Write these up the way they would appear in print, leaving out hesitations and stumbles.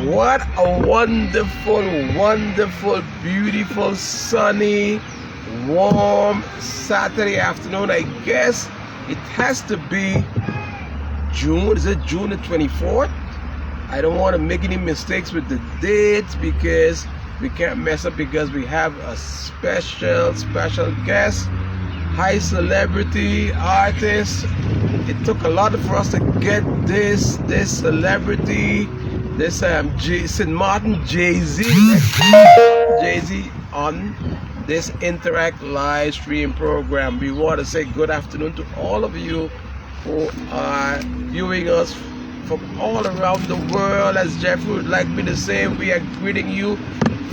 What a wonderful, wonderful, beautiful, sunny, warm Saturday afternoon. I guess it has to be June. Is it June the 24th? I don't want to make any mistakes with the dates because we can't mess up, because we have a special guest, high celebrity artist. It took a lot for us to get this celebrity, this St. Maarten Jay-Z on this Interact live stream program. We want to say good afternoon to all of you who are viewing us from all around the world. As Jeffrey would like me to say, we are greeting you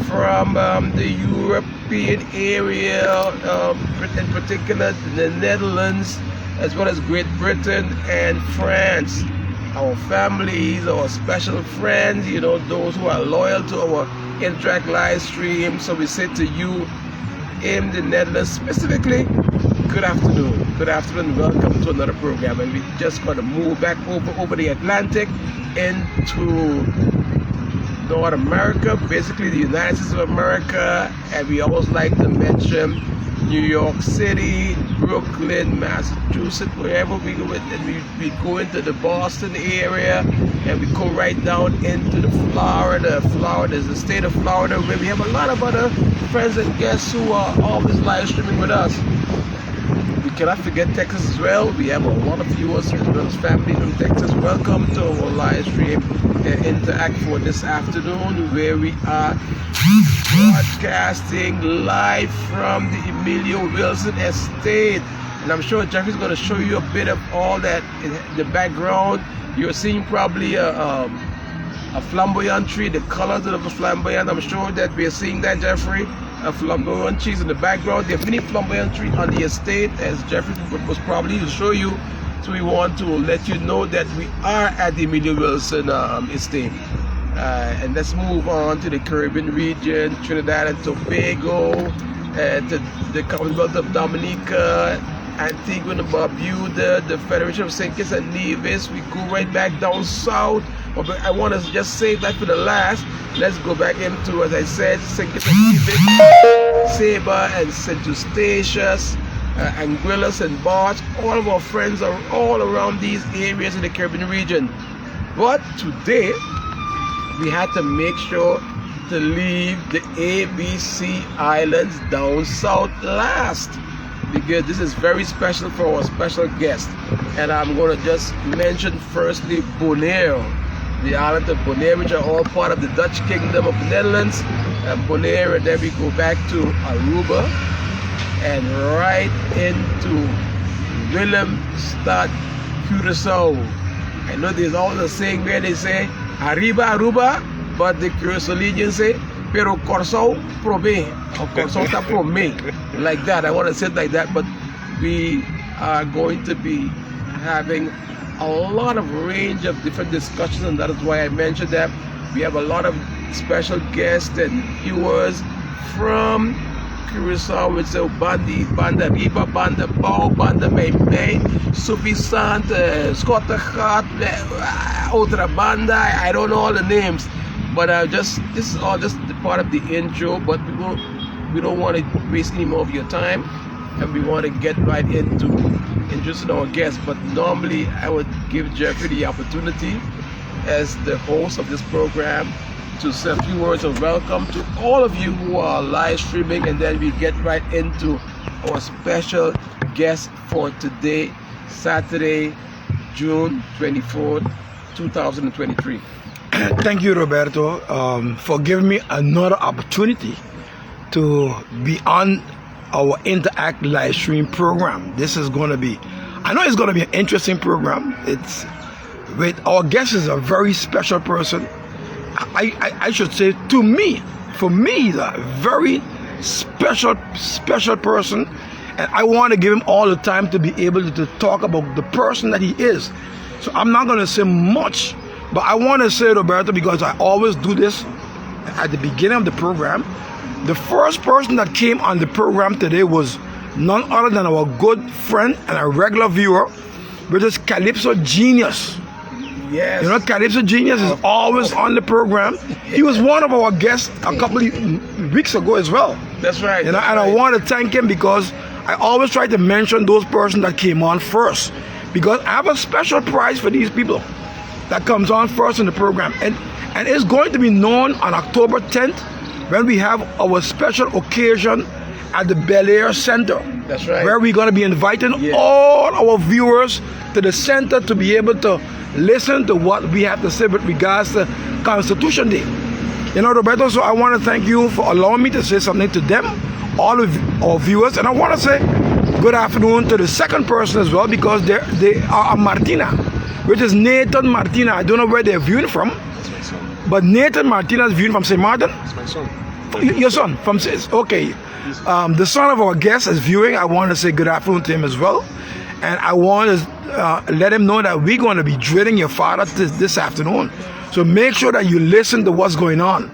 from the European area, in particular the Netherlands, as well as Great Britain and France. Our families, our special friends, you know, those who are loyal to our Interact live stream. So we say to you in the Netherlands specifically, good afternoon. Good afternoon, welcome to another program. And we just got to move back over the Atlantic into North America, basically the United States of America. And we always like to mention New York City, Brooklyn, Massachusetts, wherever we go, and we go into the Boston area, and we go right down into the Florida. Florida is the state of Florida, where we have a lot of other friends and guests who are always live streaming with us. We cannot forget Texas as well. We have a lot of viewers as well as family from Texas. Welcome to our live stream Interact for this afternoon, where we are broadcasting live from the Emilio Wilson estate. And I'm sure Jeffrey's going to show you a bit of all that in the background. You're seeing probably a flamboyant tree, the colors of the flamboyant. I'm sure that we're seeing that, Jeffrey. A flamboyant trees in the background. There are many flamboyant trees on the estate, as Jeffrey was probably to show you. So we want to let you know that we are at the Emilio Wilson estate. And let's move on to the Caribbean region, Trinidad and Tobago, to the Commonwealth of Dominica, Antigua and Barbuda, the Federation of St. Kitts and Nevis. We go right back down south. But I want to just save that for the last. Let's go back into, as I said, St. Kitts and Nevis, Saba and St. Eustatius, Anguillas and Barge. All of our friends are all around these areas in the Caribbean region. But today, we had to make sure to leave the ABC Islands down south last, because this is very special for our special guest. And I'm going to just mention firstly Bonaire, the island of Bonaire, which are all part of the Dutch Kingdom of the Netherlands. Bonaire, and then we go back to Aruba and right into Willemstad, Curaçao. I know there's always a saying where they say Arriba Aruba, but the Curaçaoians say Pero Corso pro me, or Corso ta pro me, like that. I want to say it like that, but we are going to be having a lot of range of different discussions, and that is why I mentioned that. We have a lot of special guests and viewers from Curaçao, which is Bandi, Banda Riba, Banda Pau, Banda May, Suffisant, Scottegat, Outra Banda. I don't know all the names, but this is all just the part of the intro. But we don't want to waste any more of your time, and we want to get right into introducing our guests. But normally I would give Jeffrey the opportunity as the host of this program to say a few words of welcome to all of you who are live streaming, and then we get right into our special guest for today, Saturday, June 24th, 2023. Thank you, Roberto, for giving me another opportunity to be on our Interact live stream program. This is going to be, I know it's going to be an interesting program. It's with our guest is a very special person. I should say, to me, for me, he's a very special person, and I want to give him all the time to be able to talk about the person that he is. So I'm not going to say much, but I want to say, Roberto, because I always do this at the beginning of the program. The first person that came on the program today was none other than our good friend and a regular viewer, which is Calypso Genius. Yes. You know, Calypso Genius is always on the program. He was one of our guests a couple of weeks ago as well. That's right. You know, that's and right. I want to thank him because I always try to mention those persons that came on first, because I have a special prize for these people that comes on first in the program, and it's going to be known on October 10th when we have our special occasion at the Bel Air Center. That's right. Where we're going to be inviting Yeah. all our viewers to the center to be able to listen to what we have to say with regards to Constitution Day. You know, Roberto, so I want to thank you for allowing me to say something to them, all of our viewers, and I want to say good afternoon to the second person as well, because they are a Martiena, which is Nathan Martiena. I don't know where they're viewing from, That's my son. but Nathan Martiena is viewing from St. Martin. That's my son. Your son from okay. The son of our guest is viewing. I want to say good afternoon to him as well, and I want to let him know that we're going to be drilling your father this afternoon. So make sure that you listen to what's going on.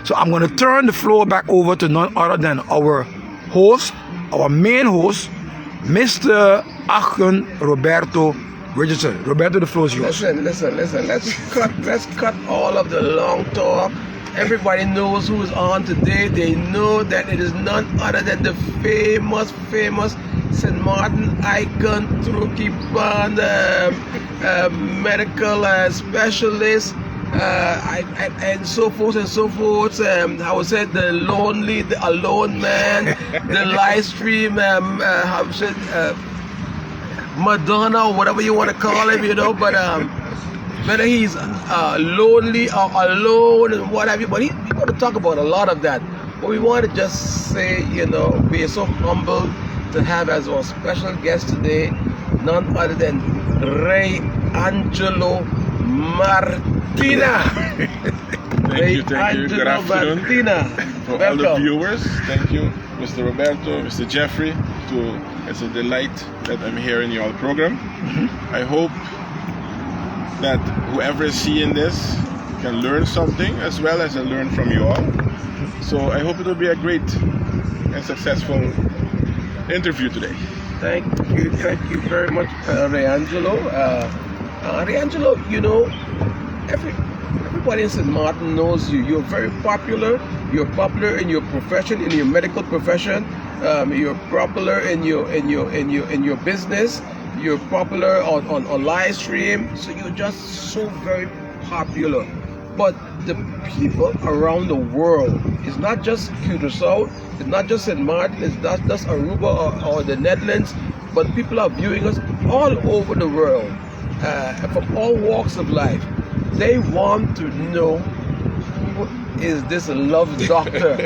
So I'm going to turn the floor back over to none other than our host, our main host, Mr. Achun Roberto Richardson. Roberto, the floor is yours. Listen. Let's cut all of the long talk. Everybody knows who is on today. They know that it is none other than the famous St. Martin icon, Trukipan, medical specialist, and so forth and so forth. I would say the alone man, the live stream, Madonna, or whatever you want to call him, you know, but whether he's lonely or alone and what have you, but we want to talk about a lot of that. But we want to just say, you know, we are so humbled to have as our special guest today none other than Reangelo Martiena. Thank you. Good afternoon. Martiena. For all Welcome. the viewers, thank you, Mr. Roberto, Mr. Jeffrey. It's a delight that I'm here in your program. I hope that whoever is seeing this can learn something as well as I learn from you all. So I hope it will be a great and successful interview today. Thank you very much, Reangelo. Reangelo, you know, everybody in St. Martin knows you. You're very popular. You're popular in your profession, in your medical profession. You're popular in your business. You're popular on live stream. So you're just so very popular. But the people around the world, it's not just Curaçao, it's not just St. Martin, it's not just Aruba or the Netherlands, but people are viewing us all over the world, from all walks of life. They want to know who is this love doctor,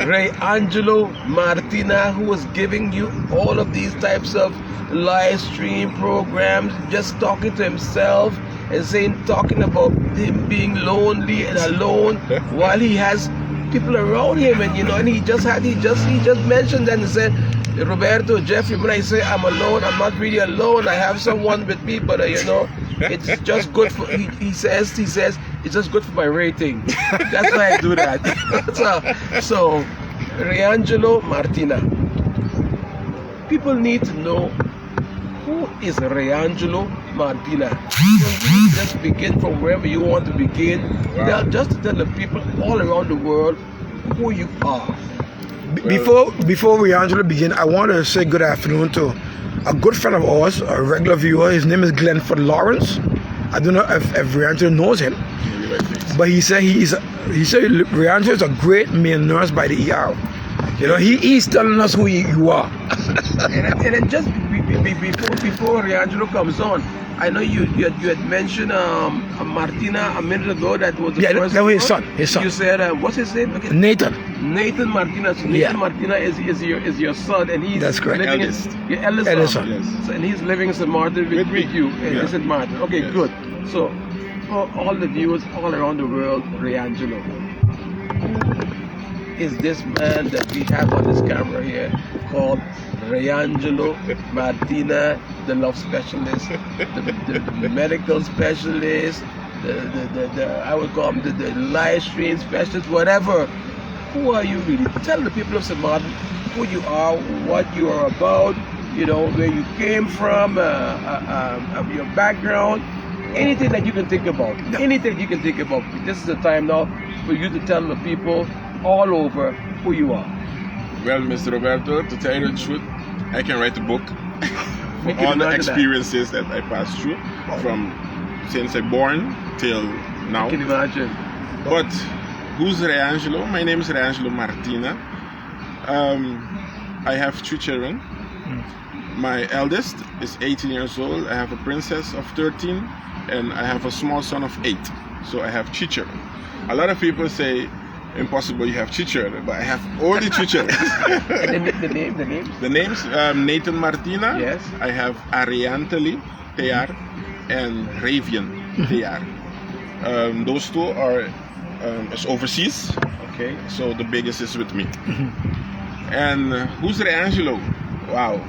Reangelo Martiena, who is giving you all of these types of live stream programs, just talking to himself and talking about him being lonely and alone while he has people around him, and you know, and he just mentioned that and said, Roberto, Jeffrey, when I say I'm alone, I'm not really alone. I have someone with me, but you know, it's just good for. He says it's just good for my rating. That's why I do that. so Reangelo Martiena. People need to know who is Reangelo Martiena. You just begin from wherever you want to begin. Wow. Just to tell the people all around the world who you are. Before Reangelo begin, I want to say good afternoon to a good friend of ours, a regular viewer. His name is Glenford Lawrence. I don't know if Reangelo knows him, but he said Reangelo is a great male nurse by the ER. You know, he's telling us who you are. and then just before Reangelo comes on, I know you had mentioned Martiena a minute ago. That was the first. That was his son. You said what's his name again? Nathan Martiena. So Nathan Martiena is your son, and he's That's correct. living Eldest. your eldest Eldest son. son. Yes. So, and he's living in St. Martin with me. you in St. Martin. Okay, Yes. good. So for all the viewers all around the world, Reangelo is this man that we have on this camera here called Reangelo Martiena, the love specialist, the medical specialist, the I would call him the live stream specialist, whatever. Who are you really? Tell the people of St. Martin who you are, what you are about, you know, where you came from, your background, anything that you can think about. Anything you can think about. This is the time now for you to tell the people all over who you are. Well, Mr. Roberto, to tell you the truth, I can write a book for all the experiences that I passed through from since I born till now. I can imagine. But who's Reangelo? My name is Reangelo Martiena. I have 3 children. My eldest is 18 years old. I have a princess of 13, and I have a small son of 8. So I have 3 children. A lot of people say, impossible, you have 3 children, but I have only 3 children. And the names? The names, Nathan Martiena. Yes. I have Arianteli, TR, and Ravian, TR. Those 2 are is overseas. Okay. So the biggest is with me. And who's Reangelo? Wow.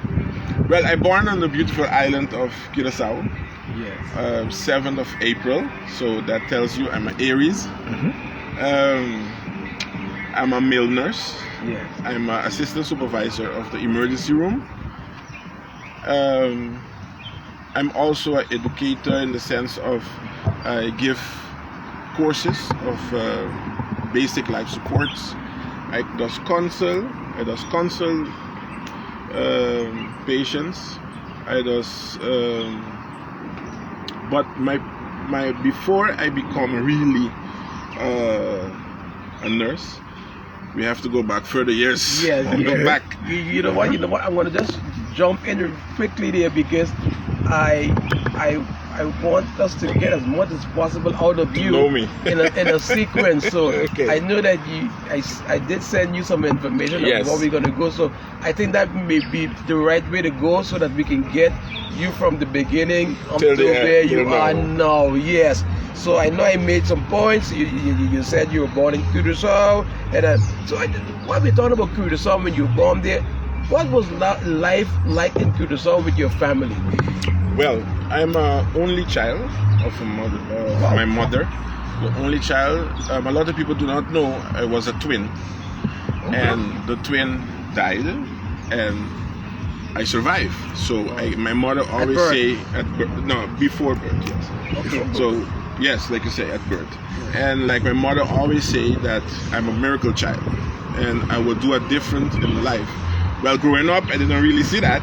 Well, I born on the beautiful island of Curaçao. Yes. 7th of April. So that tells you I'm an Aries. I'm a male nurse. Yes. I'm an assistant supervisor of the emergency room. I'm also an educator in the sense of I give courses of basic life supports. I does consult patients. I does, but my before I become really a nurse, we have to go back further years. Yes. Go back. You know what? I'm gonna just jump in quickly there because I want us to get as much as possible out of you Know me. in a sequence. So Okay. I know that I did send you some information Yes. on where we're gonna go. So I think that may be the right way to go so that we can get you from the beginning up Till to the end, where till you are now. now. Yes. So I know I made some points. You said you were born in Curaçao, and so when we talking about Curaçao, when you were born there, what was life like in Curaçao with your family? Well, I'm an only child of my mother. The only child. A lot of people do not know I was a twin, and the twin died, and I survived. So my mother always say before birth. Yes. Okay. So yes, like you say, at birth. And like my mother always say that I'm a miracle child, and I will do a different in life. Well, growing up, I didn't really see that.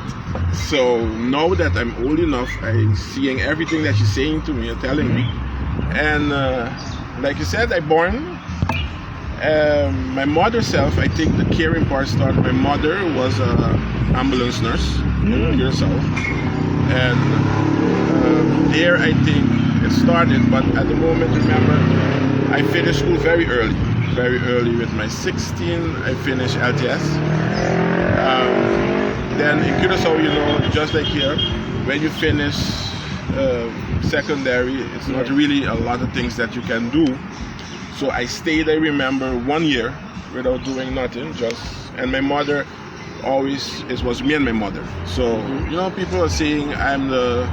So now that I'm old enough, I'm seeing everything that she's saying to me and telling me. And like you said, I born. My mother self, I think the caring part started. My mother was an ambulance nurse in Curaçao. And there I think it started. But at the moment, remember, I finished school very early. Very early with my 16, I finished LTS. Then in Curaçao, you know, just like here, when you finish secondary, it's not really a lot of things that you can do. So I stayed, I remember, 1 year without doing nothing, and my mother always, it was me and my mother. So, you know, people are saying I'm the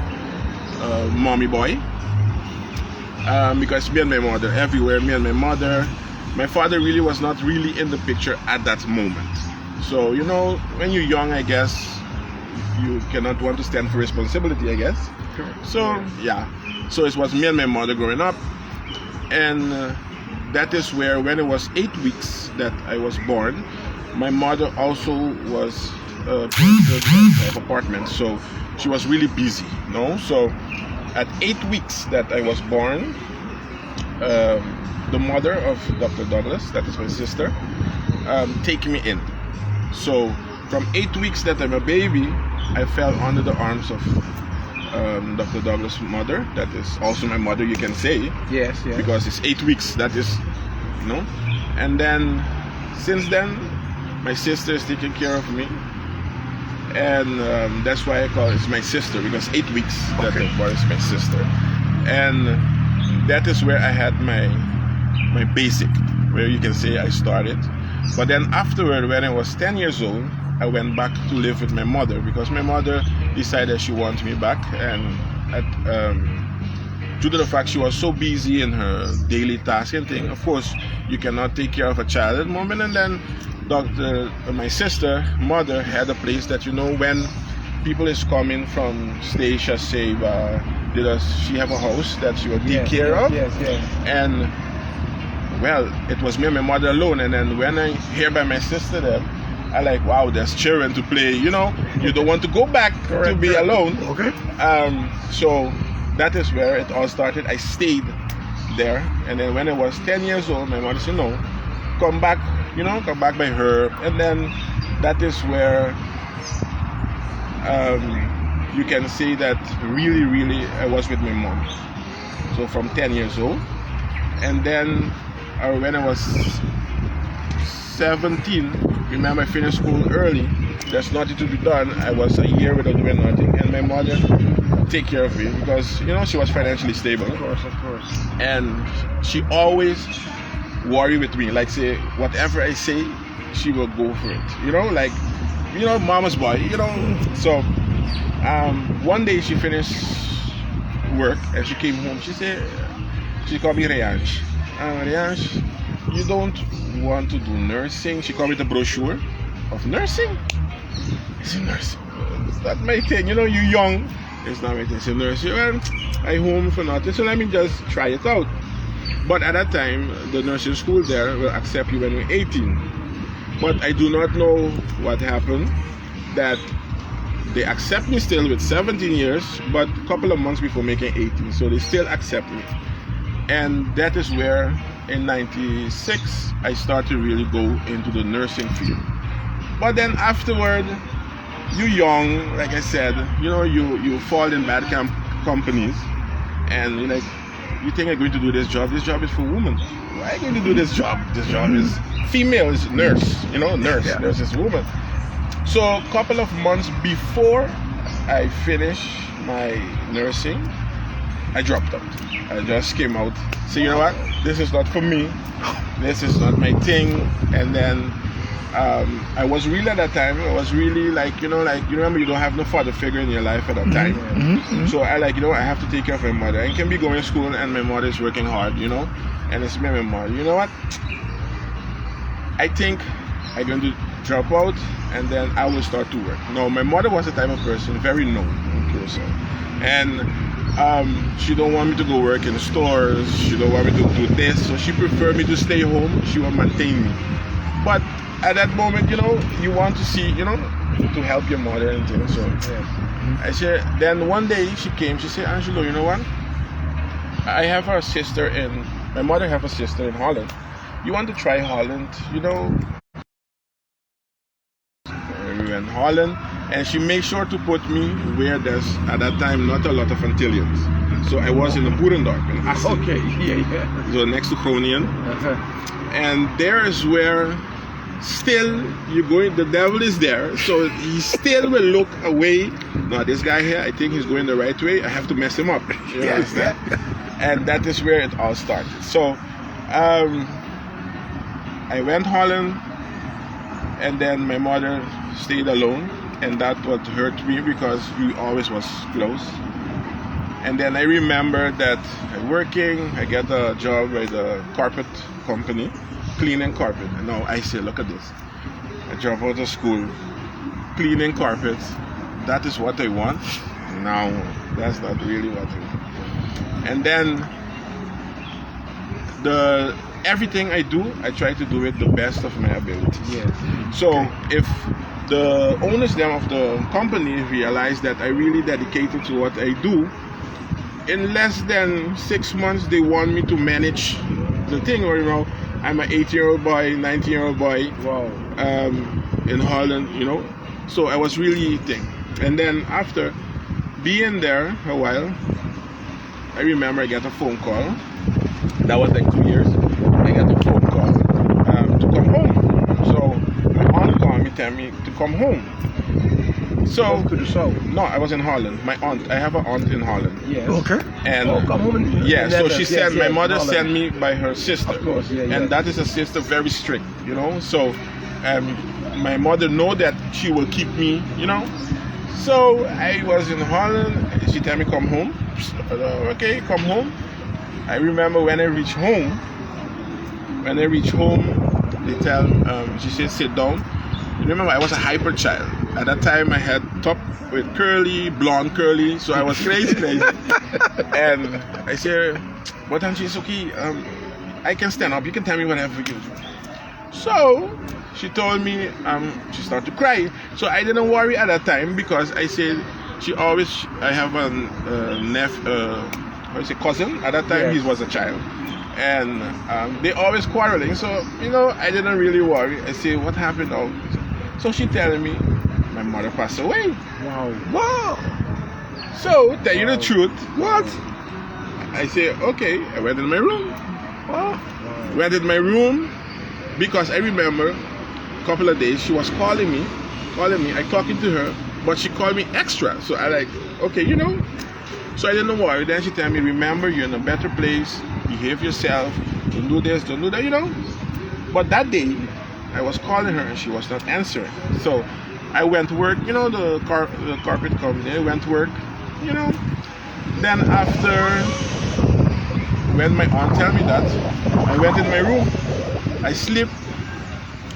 mommy boy, because me and my mother, everywhere, me and my mother. My father really was not really in the picture at that moment. So, you know, when you're young, I guess, you cannot want to stand for responsibility, I guess. So, yeah. So it was me and my mother growing up. And that is where, when it was 8 weeks that I was born, my mother also was principal of apartment. So she was really busy, you know. So at 8 weeks that I was born, the mother of Dr. Douglas, that is my sister, take me in. So from 8 weeks that I'm a baby, I fell under the arms of Dr. Douglas' mother. That is also my mother, you can say. Yes, yes. Because it's 8 weeks, that is, you know. And then, since then, my sister is taking care of me. And that's why I call it my sister, because 8 weeks that I was born is my sister. And that is where I had my basic, where you can say I started. But then afterward, when I was 10 years old, I went back to live with my mother, because my mother decided she wanted me back. And due to the fact she was so busy in her daily task and thing, of course, you cannot take care of a child at the moment. And then my sister, mother, had a place that, you know, when people is coming from Stacia, say, she have a house that she will take care of. Yes. And well, it was me and my mother alone. And then when I hear by my sister then, I like, wow, there's children to play. You know, you don't want to go back to be alone. Okay. So that is where it all started. I stayed there, and then when I was 10 years old, my mother said, no, come back by her. And then that is where you can say that really I was with my mom. So from 10 years old, and then when I was 17, remember I finished school early, there's nothing to be done. I was a year without doing nothing, and my mother take care of me because she was financially stable. Of course. And she always worry with me, like say whatever I say, she will go for it. Mama's boy. So one day she finished work and she came home. She called me Reangelo. Reangelo, you don't want to do nursing? She called me the brochure of nursing. I said, nursing? It's not my thing. You're young. It's not my thing. I said, nursing. Well, I home for nothing, so let me just try it out. But at that time, the nursing school there will accept you when you're 18. But I do not know what happened, that they accept me still with 17 years, but a couple of months before making 18, so they still accept me. And that is where, in 96, I started to really go into the nursing field. But then afterward, you're young, like I said, you fall in bad companies, and you think I'm going to do this job? This job is for women. Why are you going to do this job? This job is female, is nurse, nurse is woman. So a couple of months before I finished my nursing, I dropped out. I just came out. So you know what? This is not for me. This is not my thing. And then I was really at that time. I was really you remember you don't have no father figure in your life at that time. Mm-hmm. So I I have to take care of my mother. I can be going to school and my mother is working hard, and it's me and my mother. You know what? I think I'm going to drop out and then I will start to work. No, my mother was the type of person, very known person. And she don't want me to go work in stores. She don't want me to do this. So she preferred me to stay home. She will maintain me. But at that moment, you want to see, to help your mother and things. So I said, then one day she came, she said, Angelo, you know what? I have a sister my mother have a sister in Holland. You want to try Holland? We went in Holland, and she made sure to put me where there's, at that time, not a lot of Antillians. So I was in the Boerendorp, in Assen. Okay, yeah. So next to Groningen. And there is where still the devil is there, so he still will look away. No, this guy here, I think he's going the right way. I have to mess him up. Yes. And that is where it all started. So I went Holland, and then my mother stayed alone, and that what hurt me because we always was close. And then I remember that I'm working, I get a job by the carpet company, cleaning carpet. And now I say, look at this. I drop out of school, cleaning carpets. That is what I want. No, that's not really what I want. And then everything I do, I try to do it the best of my abilities. Yes. So if the owners of the company realize that I really dedicated to what I do, in less than 6 months they want me to manage the thing. Or I'm an 18-year-old boy, 19-year-old boy. Wow. In Holland, So I was really thinking. And then after being there a while, I remember I got a phone call. That was like 2 years. I got a phone call to come home. So my aunt called me, tell me to come home. So to the south. No, I was in Holland. I have an aunt in Holland. Yes. Okay. And come home. So she sent my mother sent me by her sister. Of course, And that is a sister very strict, So my mother know that she will keep me, So I was in Holland. She tell me come home. Okay, come home. I remember when I reached home. They tell she said sit down. Remember, I was a hyper child. at that time I had top with blonde curly, so I was crazy. And I said, but Angie, it's okay. I can stand up. You can tell me whatever you do. So she told me, she started to cry. So I didn't worry at that time because I said, I have a cousin. At that time, he was a child. And they always quarreling. So, I didn't really worry. I say, what happened now? So she telling me, my mother passed away. Wow. So, tell you the truth. What? I say, okay. I went in my room. Wow. Went in my room because I remember a couple of days she was calling me. I talking to her, but she called me extra. So I like, okay, So I didn't worry. Then she tell me, remember, you're in a better place. Behave yourself. Don't do this, don't do that, But that day, I was calling her and she was not answering. So I went to work, the carpet company. I went to work, Then after, when my aunt tell me that, I went in my room. I sleep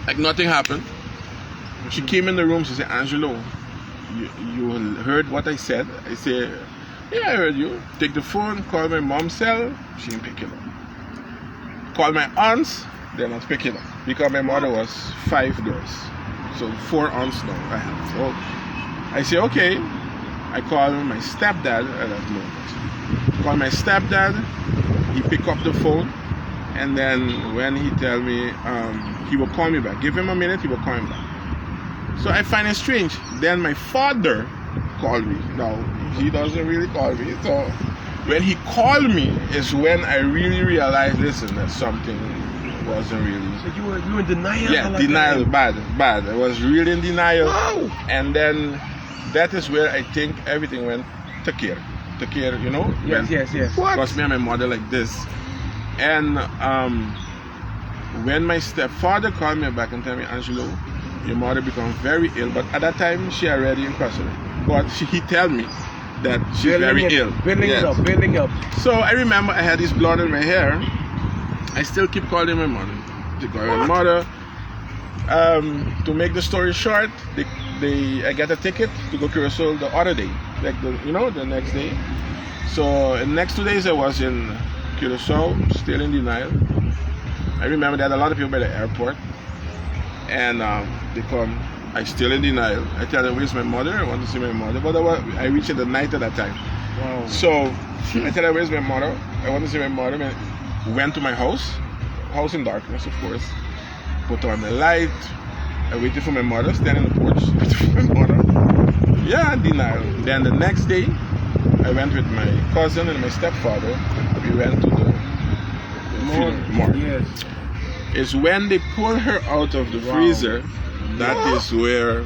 like nothing happened. She came in the room. She said, Angelo, you heard what I said? I said, yeah, I heard you. Take the phone, call my mom's cell. She didn't pick it up. Call my aunts, they're not picking up. Because my mother was 5 girls. So 4 aunts now I have. So I say, okay. I call my stepdad at that moment. Call my stepdad. He pick up the phone. And then when he tell me, he will call me back. Give him a minute, he will call me back. So I find it strange. Then my father called me. Now, he doesn't really call me. So when he called me is when I really realized, listen, that something wasn't really. So you were in denial? Yeah, denial, bad. I was really in denial. Wow. And then that is where I think everything went to care, Yes. Because me and my mother like this. And when my stepfather called me back and told me, Angelo, your mother became very ill. But at that time, she already incarcerated. But he tell me that she's very ill. Building up. So I remember I had this blonde in my hair. I still keep calling my mother. To call my mother. To make the story short, I got a ticket to go Curacao the other day, like the next day. So in the next 2 days I was in Curacao, still in denial. I remember that a lot of people by the airport, and they come. I still in denial. I tell them, where's my mother? I want to see my mother. But I reached at the night at that time. Wow. So I tell them, where's my mother? I want to see my mother. I went to my house in darkness, of course. Put on the light. I waited for my mother, standing on the porch, waited for my mother. Yeah, denial. Then the next day, I went with my cousin and my stepfather. We went to the morgue. Yes. It's when they pull her out of the freezer, that is where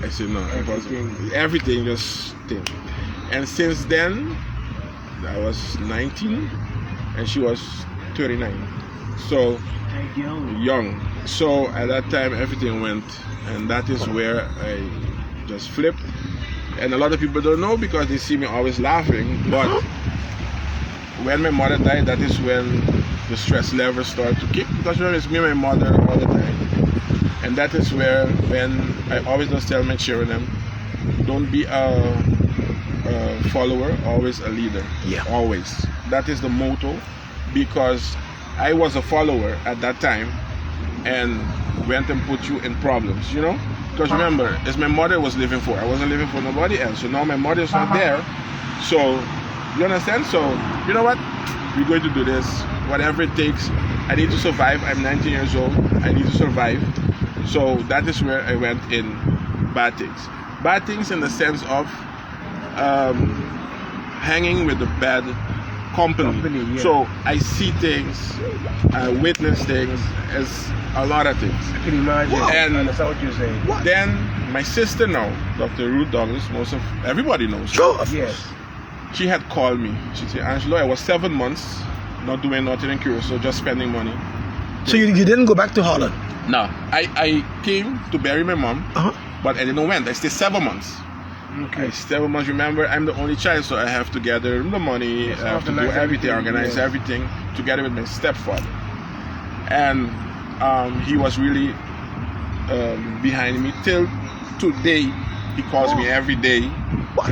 I said, no, everything just changed. And since then, I was 19 and she was 39. So, young. So at that time, everything went, and that is where I just flipped. And a lot of people don't know because they see me always laughing, but when my mother died, that is when the stress level started to kick, because remember, it's me and my mother all the time. And that is where, when I always just tell my children, don't be a follower, always a leader. Yeah. Always. That is the motto, because I was a follower at that time and went and put you in problems, Because remember, it's my mother was living for. I wasn't living for nobody else. So now my mother is not there. So, you understand? So, you know what? We're going to do this. Whatever it takes. I need to survive. I'm 19 years old. I need to survive. So that is where I went in bad things. Bad things in the sense of hanging with the bad company. Yeah. So I see things, I witness things, as a lot of things. I can imagine. Wow. And that's what you're saying. then my sister now, Dr. Ruth Douglas, everybody knows. Sure. Yes. She had called me. She said, Angelo, I was 7 months not doing nothing in Curacao, just spending money. So you didn't go back to Holland? No, I came to bury my mom, but I didn't went. I stayed 7 months. Okay. 7 months. Remember, I'm the only child, so I have to gather the money, I have to do everything, organize everything together with my stepfather. And he was really behind me till today, he calls me every day. What?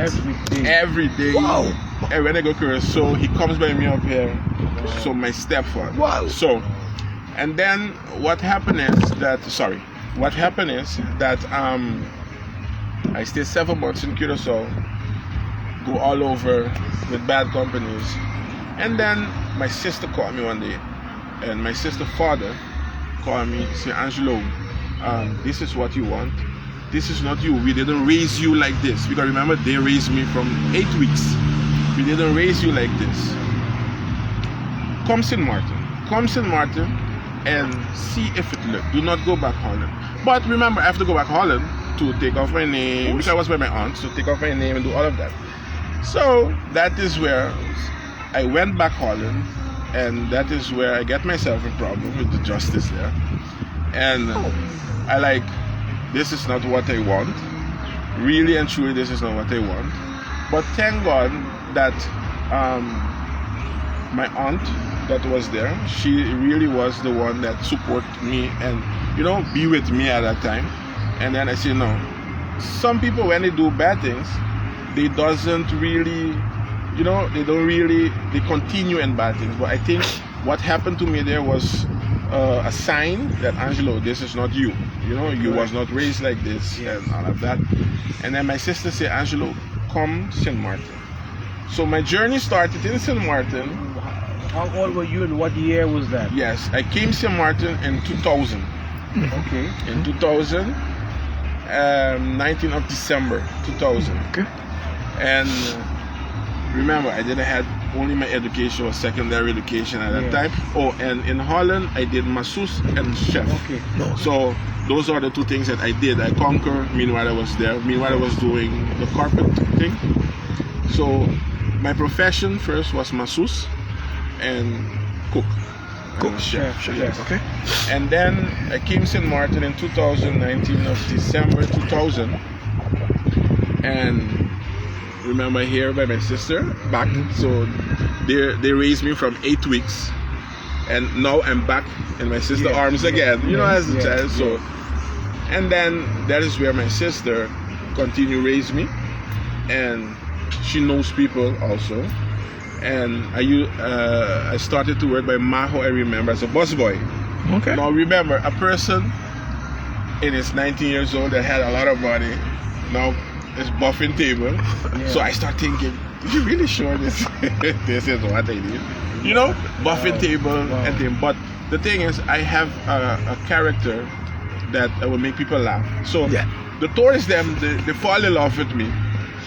Every day. Wow. And when I go to so he comes by me up here. So my stepfather. Wow. So, and then what happened is that I stayed 7 months in Curacao, go all over with bad companies, and then my sister called me one day, and my sister's father called me, say, Angelo, this is what you want. This is not you. We didn't raise you like this. Because remember, they raised me from 8 weeks. We didn't raise you like this. Come St. Maarten and see if it look. Do not go back Holland. But remember, I have to go back Holland to take off my name, because I was by my aunt, so take off my name and do all of that. So that is where I went back Holland, and that is where I get myself in problem with the justice there. And I like, this is not what I want. Really and truly, this is not what I want. But thank God that my aunt that was there, she really was the one that supported me and, you know, be with me at that time. And then I say, no, some people, when they do bad things, they doesn't really, you know, they continue in bad things. But I think what happened to me there was a sign that, Angelo, this is not you. You know, you was not raised like this and all of that. And then my sister said, Angelo, come St. Maarten. So my journey started in St. Maarten. How old were you and what year was that? Yes, I came to St. Maarten in 2000. Okay. In 2000, 19th of December 2000. Okay. And remember, I didn't have only my education or secondary education at that time. Oh, and in Holland, I did masseuse and chef. Okay. No. So those are the two things that I did. I conquered, meanwhile I was there. Meanwhile I was doing the carpet thing. So my profession first was masseuse and cook. Cook, And chef. Yes. Okay. And then I came St. Maarten in 2019 of December 2000. And remember here by my sister back. So they raised me from 8 weeks. And now I'm back in my sister's arms again, you know, as a child. So, and then that is where my sister continued to raise me, and she knows people also. And I started to work by Maho, I remember, as a busboy. Okay. Now remember, a person in his 19 years old that had a lot of money now is buffing table. So I start thinking, are you really sure this this is what I need? You know, buffet table and thing. But the thing is, I have a character that will make people laugh. So the tourists, they fall in love with me.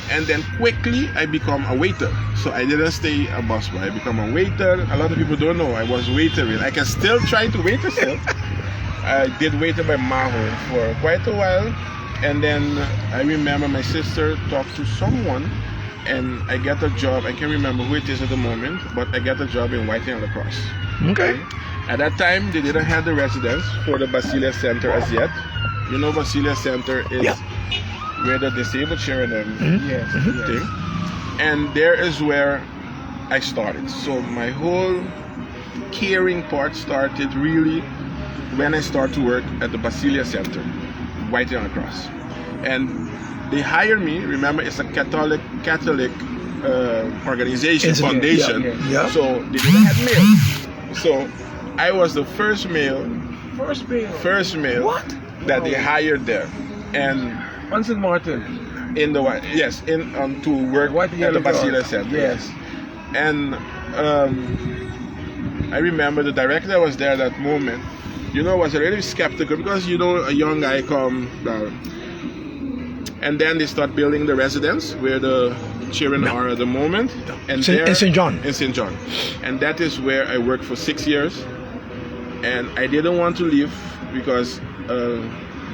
And then quickly, I become a waiter. So I didn't stay a busboy. I become a waiter. A lot of people don't know I was waitering. I can still try to waiter still. I did waiter by Maho for quite a while. And then I remember my sister talked to someone, and I get a job. I can't remember who it is at the moment, but I get a job in Whiting La Crosse. Okay. At that time, they didn't have the residence for the Basilia Center as yet. You know, Basilia Center is where the disabled children thing. And there is where I started. So my whole caring part started really when I started to work at the Basilia Center, Whiting La Crosse. And they hired me. Remember, it's a Catholic organization, foundation. So they didn't have mail. So I was the first male that they hired there. And on St. Maarten. In the to work at the Basilia Center. Yes. And I remember the director that was there at that moment, you know, was a little skeptical because, you know, a young guy come down. And then they start building the residence where the children are at the moment. And in St. John. In St. John. And that is where I worked for 6 years. And I didn't want to leave because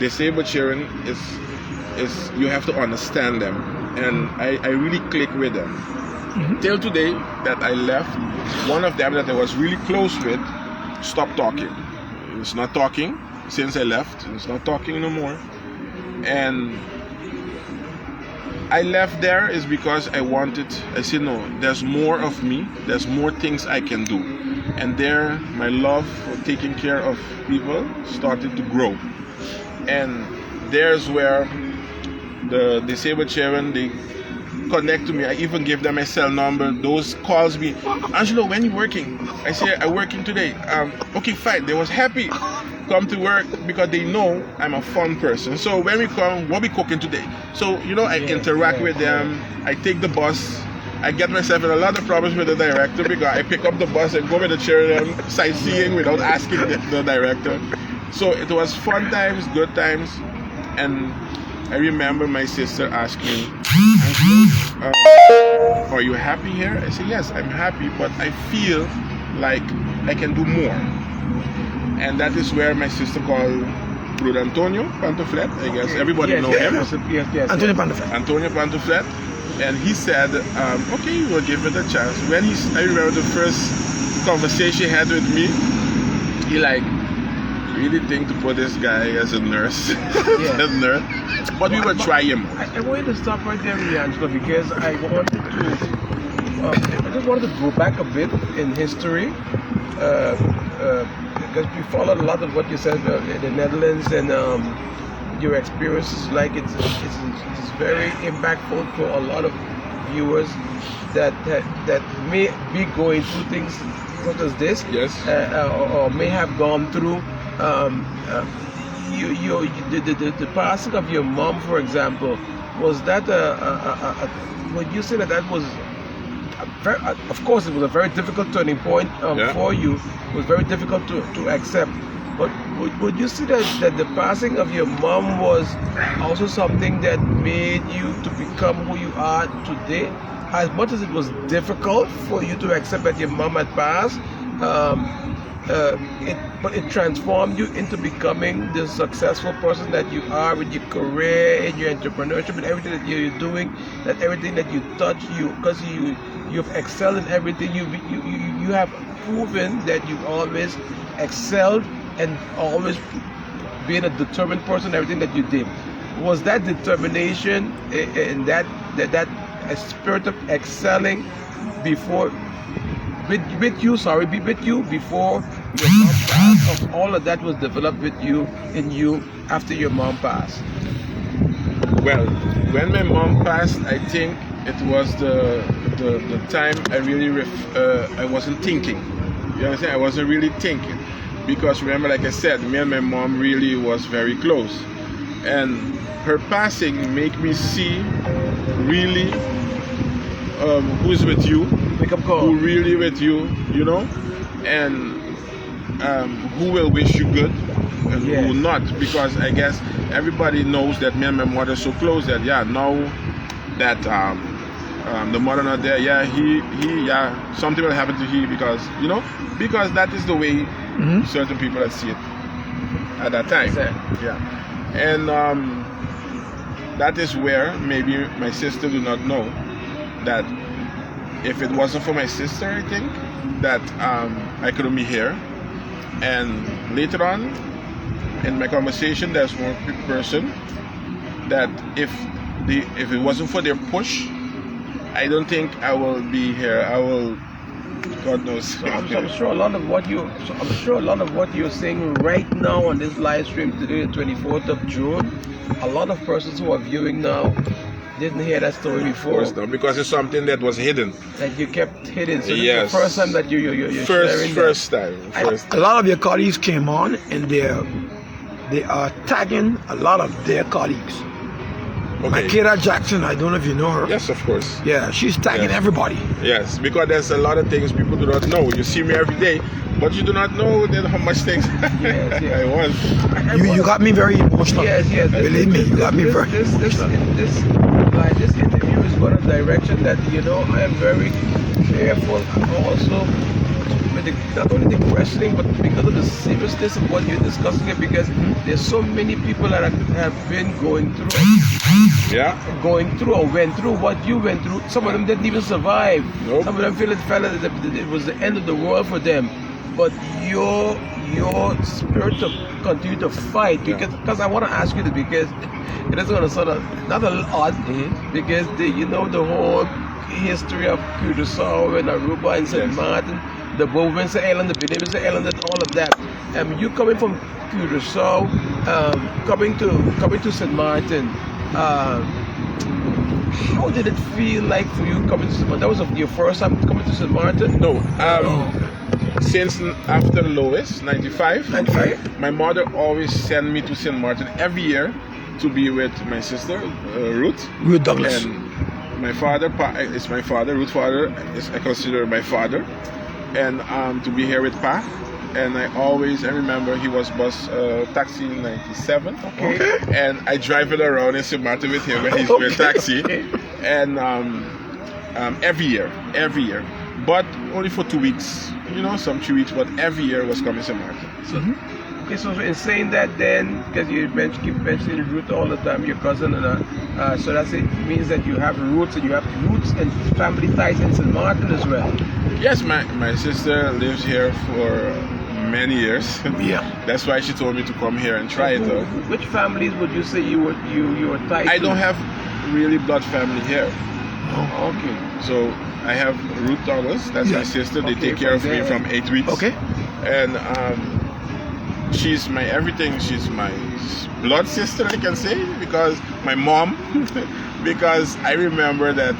disabled children is you have to understand them. And I really click with them. Till today that I left, one of them that I was really close with stopped talking. It's not talking since I left. It's not talking no more. And I left there is because I said, no, there's more of me. There's more things I can do. And there, my love for taking care of people started to grow. And there's where the disabled children, they connect to me. I even give them my cell number. Those calls me, Angelo, when you working? I say, I'm working today. Okay, fine. They was happy come to work because they know I'm a fun person. So when we come, what we cooking today? So, you know, I interact with them. I take the bus. I get myself in a lot of problems with the director because I pick up the bus and go with the children sightseeing without asking the director. So it was fun times, good times. And I remember my sister asking, are you happy here? I said, yes, I'm happy, but I feel like I can do more. And that is where my sister called Brother Antonio Pantoflet. I guess everybody know him. Yes. Antonio Pantoflet. Antonio Pantoflet. And he said, okay, we'll give it a chance. When I remember the first conversation he had with me, he like, really think to put this guy as a nurse. As a nurse. But we were trying. I wanted to stop right there, Reangelo, because I just wanted to go back a bit in history. Because we followed a lot of what you said in the Netherlands and your experiences. Like it's very impactful for a lot of viewers that may be going through things such as this, yes, or may have gone through. The passing of your mom, for example, was that would you say that was of course it was a very difficult turning point for you. It was very difficult to accept, but would you say that the passing of your mom was also something that made you to become who you are today? As much as it was difficult for you to accept that your mom had passed, but it transformed you into becoming the successful person that you are with your career and your entrepreneurship and everything that you're doing. That everything that you touch, because you've excelled in everything. You have proven that you've always excelled and always been a determined person in everything that you did. Was that determination and that spirit of excelling before? With you before your mom passed, or all of that was developed in you after your mom passed? Well, when my mom passed, I think it was the time I really I wasn't thinking. You understand? I wasn't really thinking, because remember, like I said, me and my mom really was very close, and her passing make me see really who's with you, who really with you, you know, and who will wish you good and who will not, because I guess everybody knows that me and my mother are so close that now that the mother not there, something will happen to he, because that is the way certain people see it at that time. And that is where maybe my sister do not know that if it wasn't for my sister, I think that I couldn't be here. And later on in my conversation, there's one person that if it wasn't for their push, I don't think I will be here. I will, God knows. So I'm sure a lot of what you're saying right now on this live stream today, the 24th of June, a lot of persons who are viewing now didn't hear that story before. No, because it's something that was hidden. That you kept hidden. So this is the first time that you're sharing first that. time. A lot of your colleagues came on, and they are tagging a lot of their colleagues. Okay. Makeda Jackson, I don't know if you know her. Yes, of course. Yeah, she's tagging everybody. Yes, because there's a lot of things people do not know. You see me every day, but you do not know how much things I was. You got me very emotional. Yes. Believe me, you got me very emotional. This interview is going a direction that I am very careful, also with not only the questioning, but because of the seriousness of what you're discussing it, because there's so many people that have been going through or went through what you went through. Some of them didn't even survive. Nope. Some of them felt that it was the end of the world for them. But your spirit to continue to fight, because I want to ask you this, because it is going to sort of not a lot, because the whole history of Curaçao and Aruba and St. Maarten, the Bovense Island, the Benevise Island, and all of that. You coming from Curaçao, coming to St. Maarten, how did it feel like for you coming to St. Martin? That was your first time coming to St. Martin? No, since after Lois, 95, 95? my mother always sent me to St. Martin every year to be with my sister, Ruth. Ruth Douglas. And my father, it's my father, Ruth's father, is I consider my father. And to be here with Pa. And I remember he was bus taxi in 97. Okay. And I drive it around in St. Martin with him when he's with taxi. And every year. But only for 2 weeks, some 3 weeks, but every year was coming to St. Martin. So, okay, so in saying that then, because you keep mentioning Ruth all the time, your cousin, and so that's it means that you have roots and family ties in St. Martin as well. Yes, my sister lives here for many years. Yeah. That's why she told me to come here and try it out. Which families would you say you were tied to? I don't have really blood family here. Oh, okay. So I have Ruth Douglas, that's my sister. They take care of me from 8 weeks. Okay. And she's my everything. She's my blood sister, I can say, because my mom. Because I remember that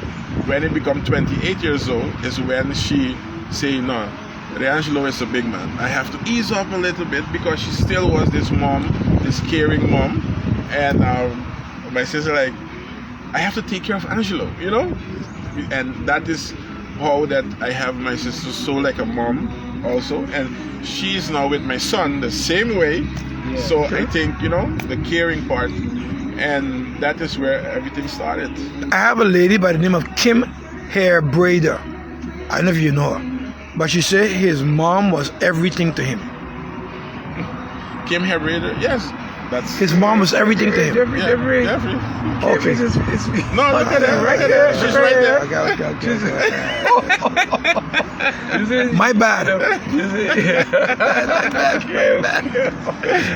when I become 28 years old is when she say, no, Reangelo is a big man. I have to ease up a little bit because she still was this mom, this caring mom. And my sister like, I have to take care of Angelo, And that is how that I have my sister so like a mom also. And she's now with my son the same way. Yeah, so sure. I think, the caring part. And that is where everything started. I have a lady by the name of Kim Hair Braider. I don't know if you know her. But she said his mom was everything to him. Kim Herrera, yes. That's His mom was everything to him. Jeffrey. Okay. No, look at her right there. She's right there. Okay. My bad.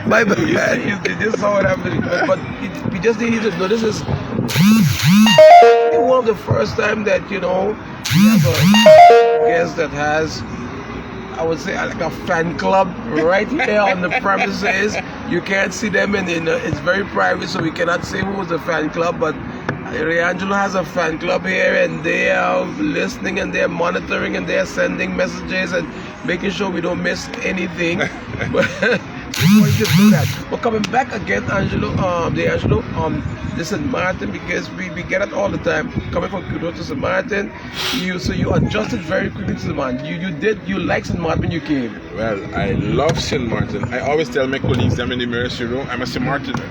My bad. You just saw what happened. But we just need to know this is one of the first time that, we have a guest that has, I would say, like a fan club right here on the premises. You can't see them, and it's very private, so we cannot say who's the fan club. But Reangelo has a fan club here, and they are listening, and they're monitoring, and they're sending messages, and making sure we don't miss anything. But before you do that, but coming back again, Angelo, this is Maarten, because we get it all the time. Coming from Kudo to St. Maarten, you adjusted very quickly to St. Maarten. You like St. Maarten when you came. Well, I love St. Martin. I always tell my colleagues, them in the emergency room, I'm a St. Martiner.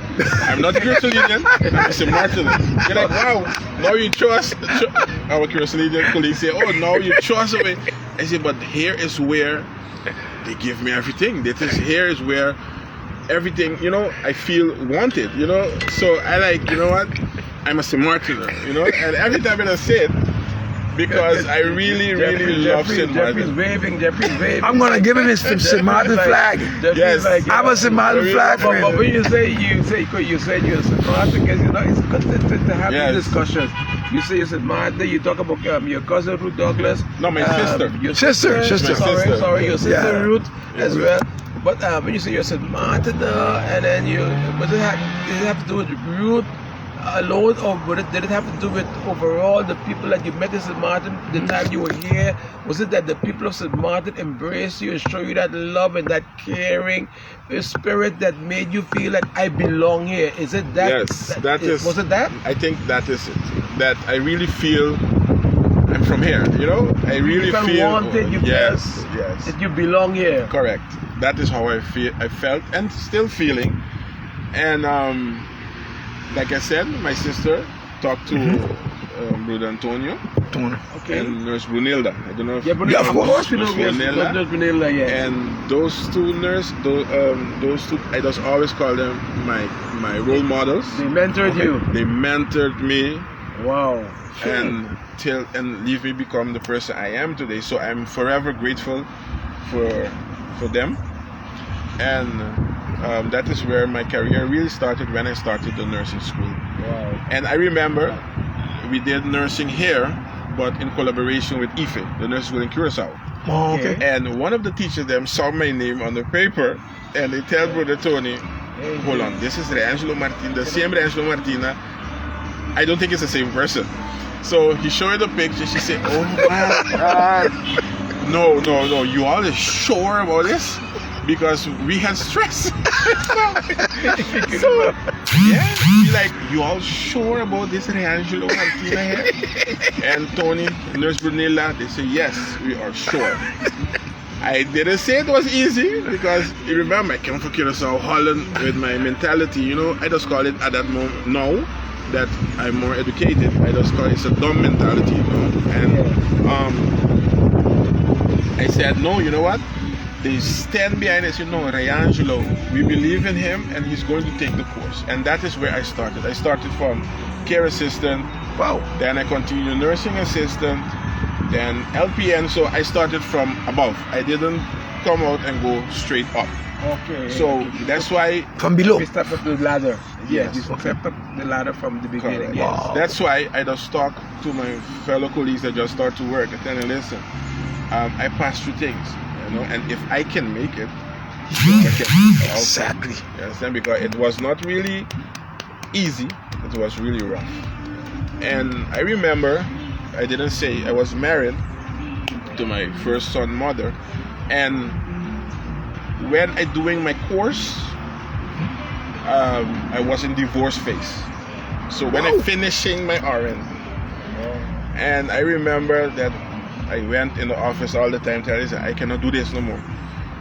I'm not a Curacilian, I'm a St. Martiner. They're like, wow, now you trust. Our Curacilian colleagues say, oh, now you trust me. I say, but here is where they give me everything. Here is where everything, I feel wanted, So I like, what? I'm a St. Martiner, And every time I say it, because I really love St. Martin. Jeffrey's waving. I'm gonna give him his St. Martin flag. Yes. I'm a St. Martin flag for But him. when you say you're St. Martin, because it's good to have these discussions. You say you're St. Martin, you talk about your cousin Ruth Douglas. No, my sister. Your Sister. Sorry, your sister Yeah. Ruth as well. But when you say you're St. Martin, and then did it have to do with Ruth alone, or did it have to do with overall the people that you met in St. Martin the time you were here? Was it that the people of St. Martin embraced you and show you that love and that caring spirit that made you feel like I belong here? Is it that? Yes, that is. Was it that? I think that is it. That I really feel I'm from here. I really feel wanted. You yes, felt yes. that you belong here. Correct. That is how I felt, and still feeling. And like I said, my sister talked to Brother Antonio Okay. and Nurse Brunilda. I don't know if Yeah, of course we know Brunilda, yeah. And those two nurses, those two, I just always call them my role models. They mentored you. They mentored me. Wow. And leave me become the person I am today. So I'm forever grateful for them. And that is where my career really started, when I started the nursing school. Wow. And I remember we did nursing here, but in collaboration with IFE, the nursing school in Curacao. Oh, okay. And one of the teachers them saw my name on the paper, and they tell Brother Tony, hold on, this is Reangelo Martiena, the same Reangelo Martiena I don't think it's the same person. So he showed her the picture. She said, "Oh my God, no, you all is sure about this?" Because we had stress. So yeah, be like, "You all sure about this Reangelo Martiena here?" And Tony, Nurse Brunilla, they say, "Yes, we are sure." I didn't say it was easy because you remember I came from Curacao, Holland, with my mentality. You know, I just call it at that moment. Now that I'm more educated, I just call it, it's a dumb mentality. You know? And I said, no, you know what? They stand behind us. You know, Reangelo, we believe in him, and he's going to take the course. And that is where I started. I started from care assistant. Wow. Then I continued nursing assistant. Then LPN, so I started from above. I didn't come out and go straight up. Okay. So that's why From below. we stepped up the ladder. Yes. We stepped up the ladder from the beginning. correct. Yes. Wow. That's why I just talk to my fellow colleagues that just start to work. I tell them, listen, I pass through things, you know, and if I can make it, you can also. Exactly. You understand? Because it was not really easy. It was really rough. And I remember, I didn't say, I was married to my first son mother, and when I doing my course, I was in divorce phase. So when I finishing my RN, and I remember that I went in the office all the time telling her, I cannot do this no more.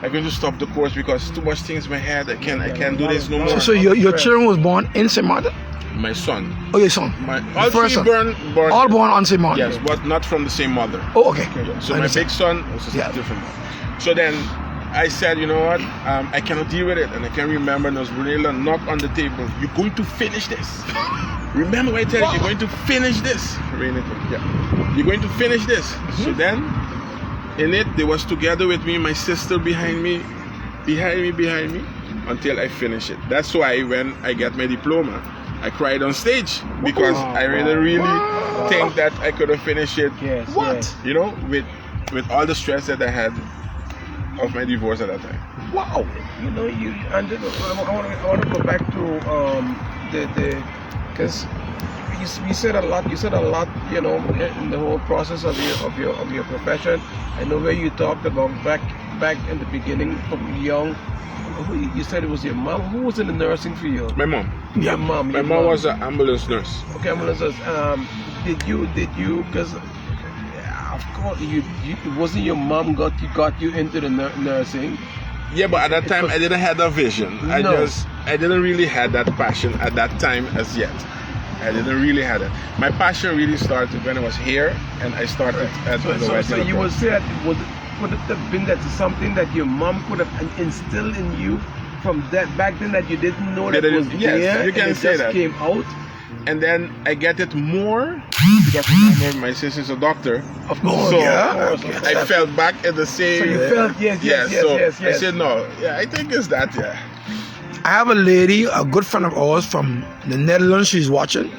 I'm going to stop the course because too much things in my head. I can't do this no more. So your children was born in St. Martin? My son, Oh, your son. all First three son. born, All born on St. Martin? yes, but not from the same mother. Oh, okay. So I my understand. big son was a Yeah. different one. So then I said, you know what? I cannot deal with it. And I can remember Nurse Brunilla knocked on the table. You're going to finish this. Remember what I tell you, you're going to finish this. Yeah. You're going to finish this. So then, in it, they was together with me, my sister behind me, until I finish it. That's why when I got my diploma, I cried on stage because I really think that I could have finished it. Yes. What? Yes. You know, with all the stress that I had of my divorce at that time. Wow. You know, and I want to go back to because you said a lot. You said a lot. You know, in the whole process of your profession. I know where you talked about back in the beginning from young. You said it was your mom. Who was in the nursing field? My mom. Your mom. My mom was an ambulance nurse. Okay, ambulances. Did you? Because of course, it wasn't your mom got you into the nursing. Yeah, but at that time I didn't have that vision. I didn't really have that passion at that time as yet. I didn't really have it. My passion really started when I was here, and I started at the So White you would say that would it have been that something that your mom could have instilled in you from that back then that you didn't know that was yes, there, you can and it say just that. came out? And then I get it more because remember my sister's a doctor. Of course, So of course. I felt back in the same. So you felt yes. I said no. Yeah, I think it's that. Yeah. I have a lady, a good friend of ours from the Netherlands. She's watching.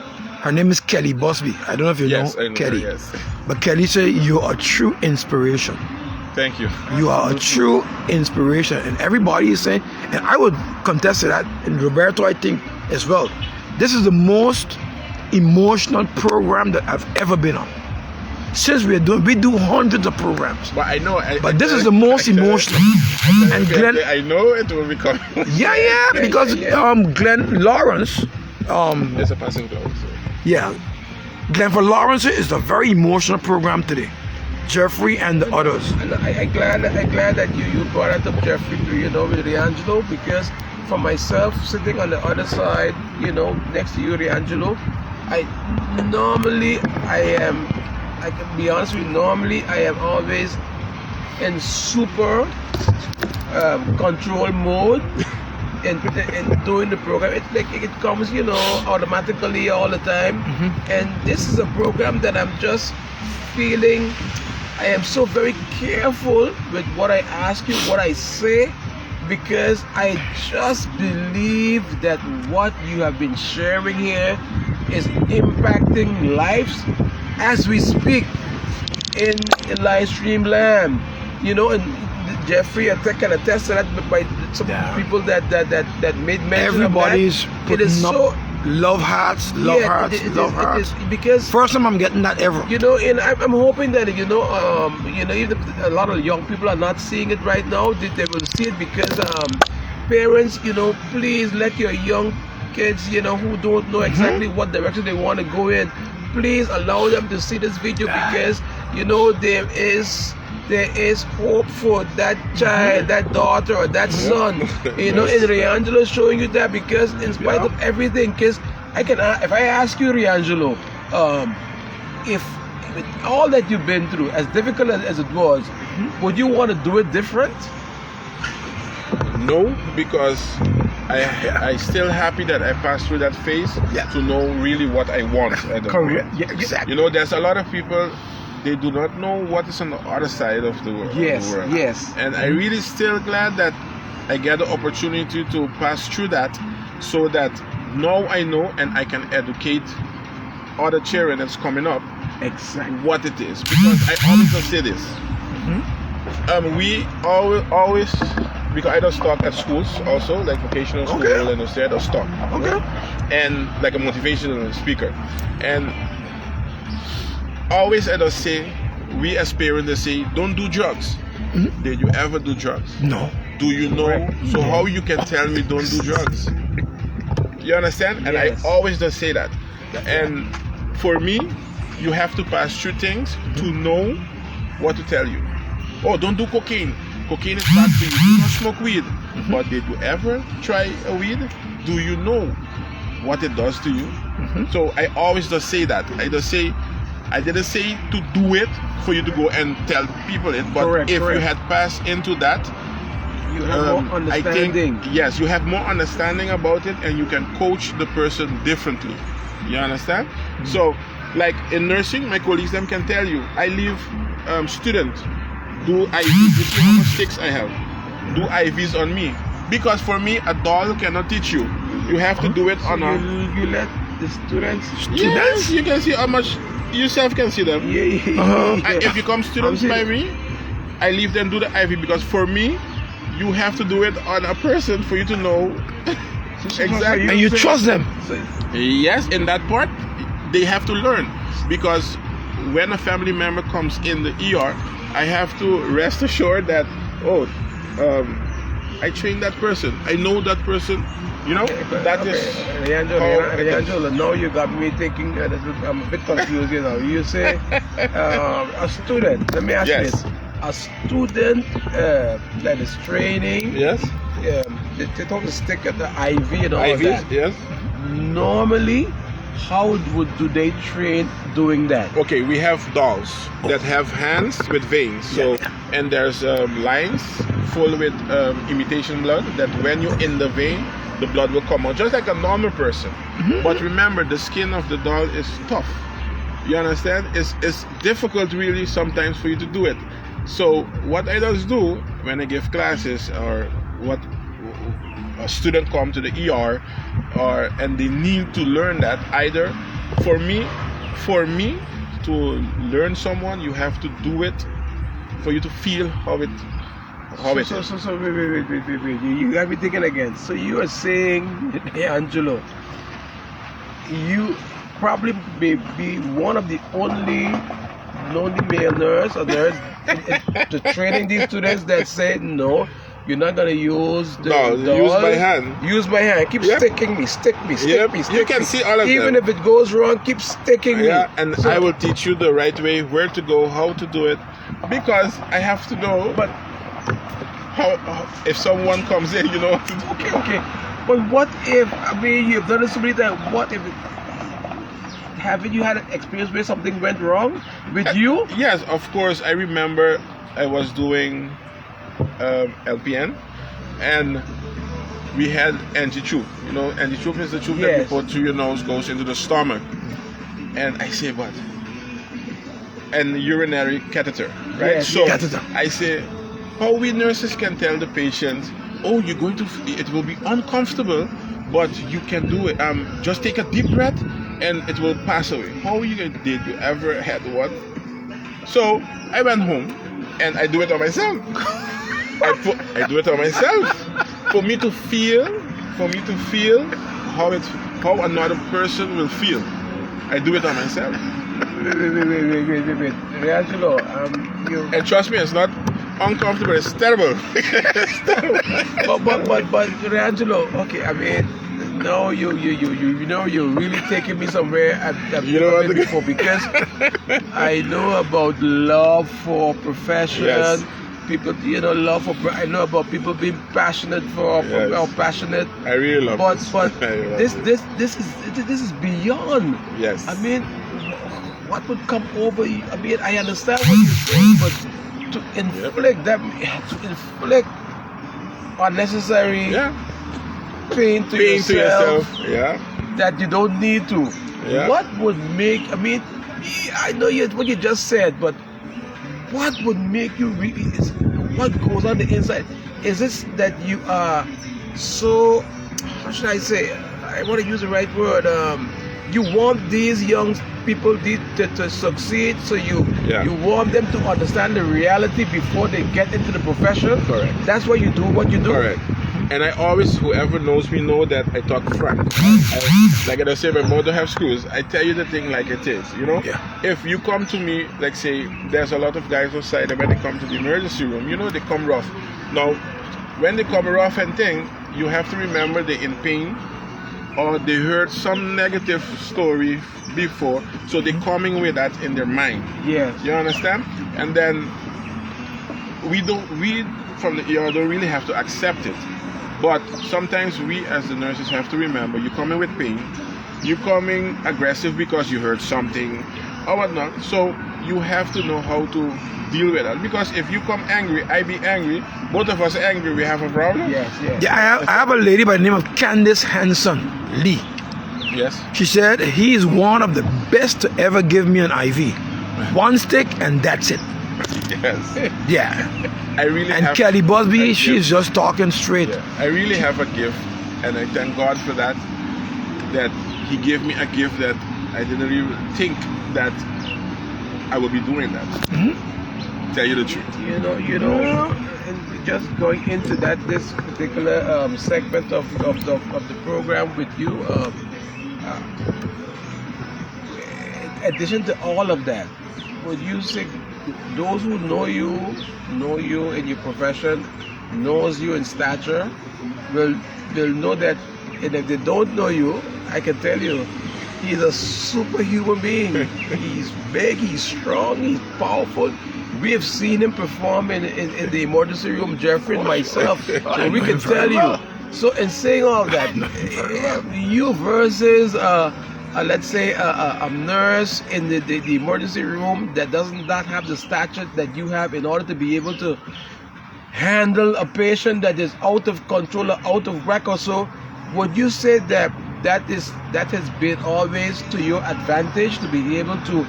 Her name is Kelly Busby. I don't know if you Yes, know I know. Kelly. Yes. But Kelly said you are a true inspiration. Thank you. You are a true inspiration. And everybody is saying, and I would contest to that, and Roberto, I think, as well. This is the most emotional program that I've ever been on. Since we do hundreds of programs. But I know. But this is the most emotional. And Glenn, I know it will become. yeah, because Glenn Lawrence, It's a passing cloud. So. yeah, Glenn Lawrence is a very emotional program today. Jeffrey and the others. And I'm glad that you brought up Jeffrey, you know, with Reangelo, because for myself, sitting on the other side, you know, next to you, Reangelo, I can be honest with you, normally I am always in super control mode in doing the program. It's like it comes, you know, automatically all the time. And this is a program that I'm just feeling I am so very careful with what I ask you, what I say, because I just believe that what you have been sharing here is impacting lives as we speak in live stream land. You know, and Jeffrey, I can attest to that by some people that made mention Everybody's of that. It putting is up so love hearts, love hearts. Because First time I'm getting that ever. you know, and I'm hoping that even a lot of young people are not seeing it right now, they will see it because parents, please let your young kids, who don't know exactly what direction they want to go in, please allow them to see this video because there is hope for that child, that daughter, or that son. And Reangelo is showing you that because in spite of everything, because if I ask you, Reangelo, if with all that you've been through, as difficult as it was, would you want to do it different? No, because I still happy that I passed through that phase to know really what I want. Correct. Yeah, exactly. There's a lot of people, they do not know what is on the other side of the world. Yes. And I really still glad that I get the opportunity to pass through that, so that now I know and I can educate other children that's coming up Exactly. what it is. Because I always say this. We always, because I just talk at schools also, like vocational school and I just talk. And like a motivational speaker. And always I just say, we as parents, they say, don't do drugs. Did you ever do drugs? No. Do you know? So how you can tell me don't do drugs? You understand? And Yes. I always just say that. And for me, you have to pass through things to know what to tell you. Oh, don't do cocaine. Cocaine is bad for you. Do not smoke weed. But did you ever try a weed? Do you know what it does to you? So I always just say that. I didn't say to do it for you to go and tell people it, but Correct. you had passed into that, You have more I understanding. think, yes, you have more understanding about it and you can coach the person differently. You understand? So, like in nursing, my colleagues them can tell you, I leave students do IVs. You see how much sticks I have? Do IVs on me. Because for me, a doll cannot teach you. You have to do it on a... You let the students... Yes, you can see how much... Yourself can see them. If you come students by me, I leave them do the IV because for me, you have to do it on a person for you to know exactly. And you trust them. Yes, in that part, they have to learn because when a family member comes in the ER, I have to rest assured that I trained that person. I know that person. That is. Reangelo, now you got me thinking. I'm a bit confused. You say a student. Let me ask you this: a student that is training. Yes. They talk to stick at the IV and all IVs, that. yes. Normally, how do they train doing that? Okay, we have dolls that have hands with veins. So, and there's lines full with imitation blood that when you're in the vein, the blood will come out just like a normal person. But remember, the skin of the doll is tough. You understand? It's difficult really sometimes for you to do it. So what I just do when I give classes or what a student come to the ER and they need to learn that, either for me to learn someone, you have to do it for you to feel how it is. So wait. You got me thinking again. So you are saying, Angelo, you probably may be one of the only male nurse or nurse to training these students that say no. You're not gonna use the doll. Use my hand. Use my hand. Keep sticking me. Stick me. You can see all of Even them. if it goes wrong, keep sticking me. And I will teach you the right way, where to go, how to do it, because I have to know. But how if someone comes in, you know what to do. Okay. But what if? I mean, you've done it so many times. What if? Haven't you had an experience where something went wrong with you? Yes, of course. I remember I was doing LPN and we had anti-tube. Anti-tube is the tube that you put through your nose, goes into the stomach. And I say, what? And urinary catheter, right? Yes, so catheter. I say, how we nurses can tell the patient, it will be uncomfortable, but you can do it. Just take a deep breath and it will pass away. Did you ever had what? So I went home and I do it on myself. I do it on myself for me to feel how another person will feel. I do it on myself. Wait. Reangelo, And trust me, it's not uncomfortable. It's terrible. It's terrible. but Reangelo, okay, I mean, no, you're really taking me somewhere I've You know never what? been before, because I know about love for profession. Yes. People, I know about people being passionate Yes. or passionate. I really love But this. but I love this is beyond. Yes. I mean, what would come over you? I mean, I understand what you're saying, but to inflict unnecessary Yeah. pain to Pain to yourself yourself. Yeah. that you don't need to. Yeah. What would make? I mean, I know what you just said, but what would make you really? What goes on the inside? Is this that you are so? How should I say? I want to use the right word. You want these young people to succeed, so you want them to understand the reality before they get into the profession. Correct. That's what you do. What you do. Correct. And I always, whoever knows me know that I talk frank. Like I say, my mother have screws. I tell you the thing like it is, you know? Yeah. If you come to me, like say, there's a lot of guys outside, and when they come to the emergency room, they come rough. Now, when they come rough and thing, you have to remember they're in pain, or they heard some negative story before, so they're coming with that in their mind. Yes. You understand? And then we from the ER don't really have to accept it. But sometimes we as the nurses have to remember, you come in with pain, you coming aggressive because you heard something or whatnot. So you have to know how to deal with that. Because if you come angry, I be angry, both of us are angry, we have a problem. Yes. Yeah, I have a lady by the name of Candice Henson Lee. Yes. She said he is one of the best to ever give me an IV. One stick and that's it. Yes. Yeah. I really And have Kelly a Busby, gift. she's just talking straight. Yeah, I really have a gift, and I thank God for that. That He gave me a gift that I didn't really think that I would be doing that. Mm-hmm. Tell you the truth. You know, and just going into this particular segment of the program with you. In addition to all of that, would you say those who know you in your profession, knows you in stature, will know that, and if they don't know you, I can tell you, he's a superhuman being. He's big, he's strong, he's powerful. We have seen him perform in the emergency room, Jeffrey and myself, so we can tell you. So in saying all that, you versus let's say a nurse in the emergency room that does not have the stature that you have in order to be able to handle a patient that is out of control or out of whack or so, would you say that has been always to your advantage to be able to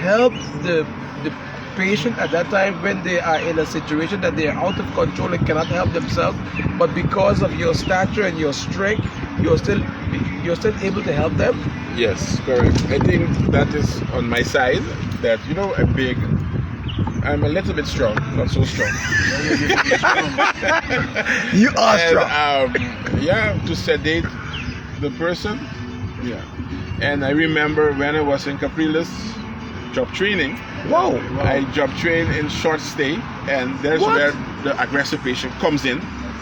help the patient at that time when they are in a situation that they are out of control and cannot help themselves, but because of your stature and your strength, you're still able to help them? Yes, correct. I think that is on my side. That I'm a little bit strong, not so strong. You are strong. To sedate the person. Yeah. And I remember when I was in Capriles job training. Wow. I job trained in short stay, and there's where the aggressive patient comes in.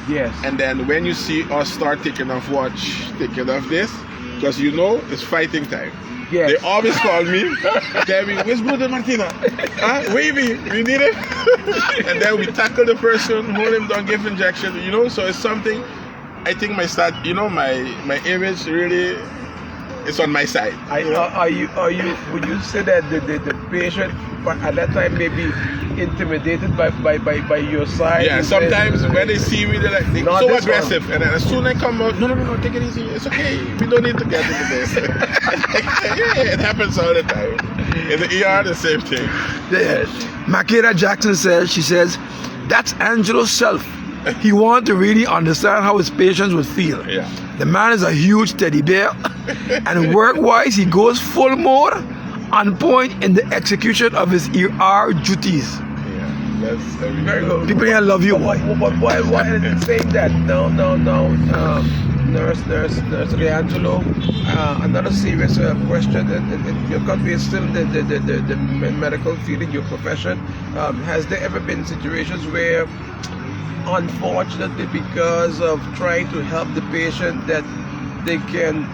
Yes. And then when you see us start taking off watch, taking off this, because it's fighting time. Yes. They always call me, tell me, where's Brother Martiena? Wavy, we need it. And then we tackle the person, hold him down, give injection, so it's something, I think my image really is on my side. Would you say that the patient at that time may be intimidated by your side? Yeah, sometimes when they see me, they're so aggressive. One. And then as soon as I come out, no, take it easy. It's okay. We don't need to get into this. Yeah, it happens all the time. In the ER, the same thing. Yes. Makeda Jackson says, that's Angelo's self. He wanted to really understand how his patients would feel. Yeah. The man is a huge teddy bear, and work-wise, he goes full mode on point in the execution of his ER duties. Yeah. That's Very good. People here love you, boy. But why is it saying that? No, Nurse Reangelo, another serious question, because we're still in the medical field in your profession. Has there ever been situations where, unfortunately, because of trying to help the patient, that they can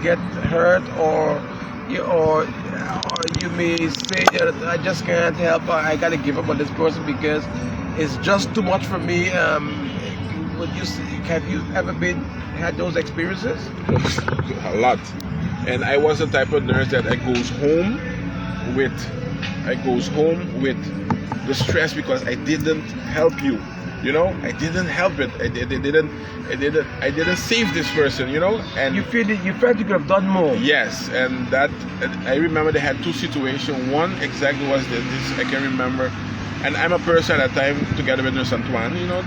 get hurt, or you may say that I just can't help, I gotta give up on this person because it's just too much for me? Have you ever had those experiences? A lot. And I was the type of nurse that I goes home with the stress because I didn't help you. You know, I didn't help it. I didn't save this person. You know, and you felt you could have done more. Yes, and I remember they had two situations. One exactly was this I can remember, and I'm a person at that time together with Nurse Antoine. You know,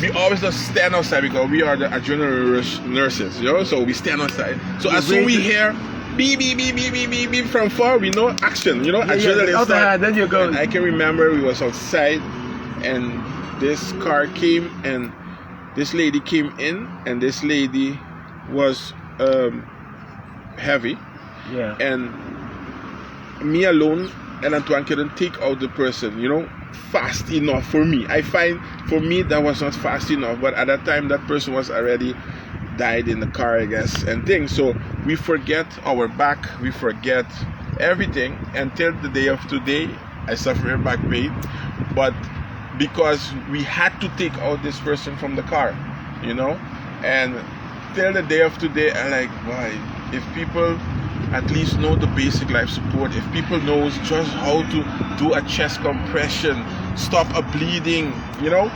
we always just stand outside because we are the adrenaline rush nurses. You know, so we stand outside. So as soon we hear beep beep beep beep beep beep beep from far, we know action. You know, adrenaline start. Then you go. And I can remember we was outside, and this car came, and this lady came in, and this lady was heavy, and me alone and Antoine couldn't take out the person, you know, fast enough for me. I find for me that was not fast enough, but at that time that person was already died in the car, I guess, and things. So we forget our back, we forget everything until the day of today. I suffer back pain, but because we had to take out this person from the car, you know, and till the day of today, I'm like, why? If people at least know the basic life support, if people knows just how to do a chest compression, stop a bleeding, you know,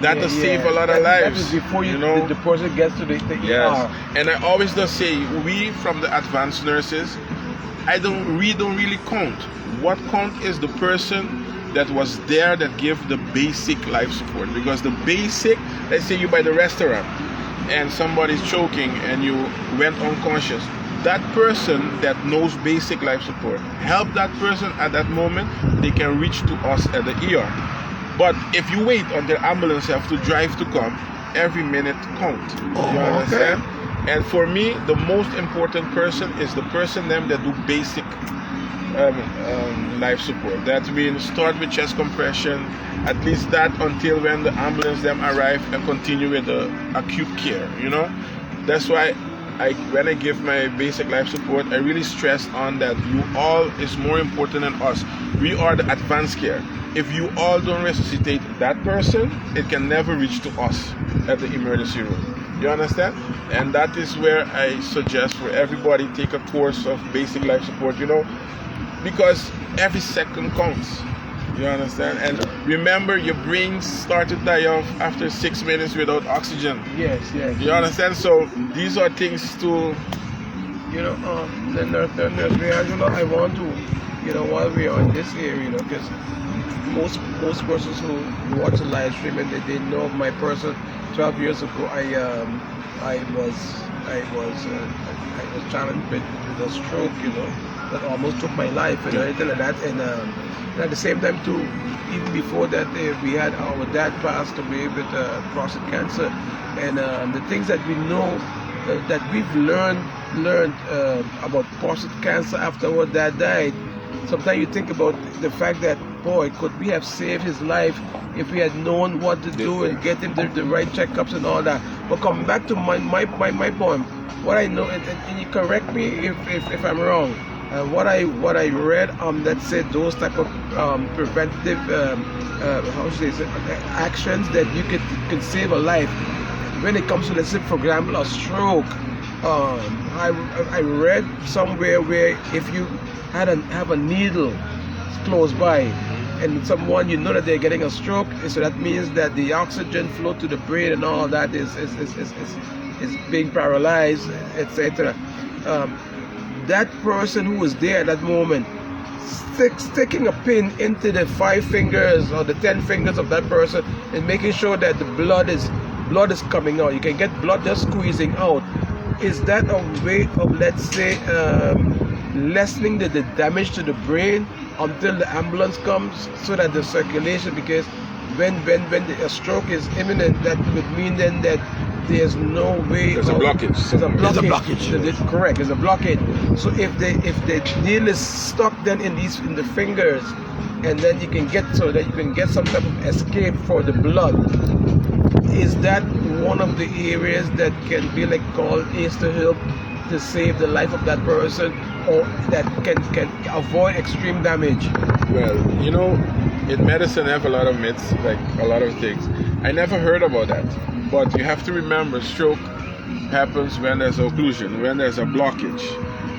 that will save a lot of lives. That is before you know, the person gets to the ER. And I always just say, we from the advanced nurses, we don't really count. What count is the person that was there that give the basic life support. Because the basic, let's say you by the restaurant and somebody's choking and you went unconscious, that person that knows basic life support, help that person at that moment, they can reach to us at the ER. But if you wait until ambulance have to drive to come, every minute count. You understand? And for me, the most important person is the person them that do basic life support. That means start with chest compression, at least that until when the ambulance them arrive, and continue with the acute care, you know. That's why when I give my basic life support, I really stress on that you all is more important than us. We are the advanced care. If you all don't resuscitate that person, it can never reach to us at the emergency room. You understand? And that is where I suggest for everybody take a course of basic life support, you know, because every second counts. You understand? And remember, your brain start to die off after 6 minutes without oxygen. Yes. You understand? So these are things to, you know, the nurse Reangelo, I want to, you know, while we are in this area, you know, because most persons who watch the live stream and they know of my person. 12 years ago, I was challenged with a stroke, you know, that almost took my life and everything like that. And at the same time too, even before that, we had our dad passed away with prostate cancer, and the things that we know that we've learned about prostate cancer after our dad died. Sometimes you think about the fact that, boy, could we have saved his life if we had known what to do and get him the right checkups and all that. But coming back to my point, what I know, and you correct me if I'm wrong, what I read that said those type of preventative actions that you could save a life. When it comes to, let's say, for example, a stroke, I read somewhere where if you have a needle close by and someone you know that they're getting a stroke, so that means that the oxygen flow to the brain and all that is being paralyzed, etc. That person who was there at that moment, sticking a pin into the 5 fingers or the 10 fingers of that person and making sure that the blood is coming out. You can get blood just squeezing out. Is that a way of, let's say, lessening the damage to the brain until the ambulance comes, so that the circulation, because when a stroke is imminent, that would mean then that there's no way. There's a blockage. There's a blockage. There's a blockage. Correct. There's a blockage. So if the needle is stuck then in the fingers, and then you can get some type of escape for the blood. Is that one of the areas that can be like called ace to help to save the life of that person, or that can avoid extreme damage? Well, you know, in medicine, I have a lot of myths, like a lot of things. I never heard about that. But you have to remember, stroke happens when there's occlusion, when there's a blockage.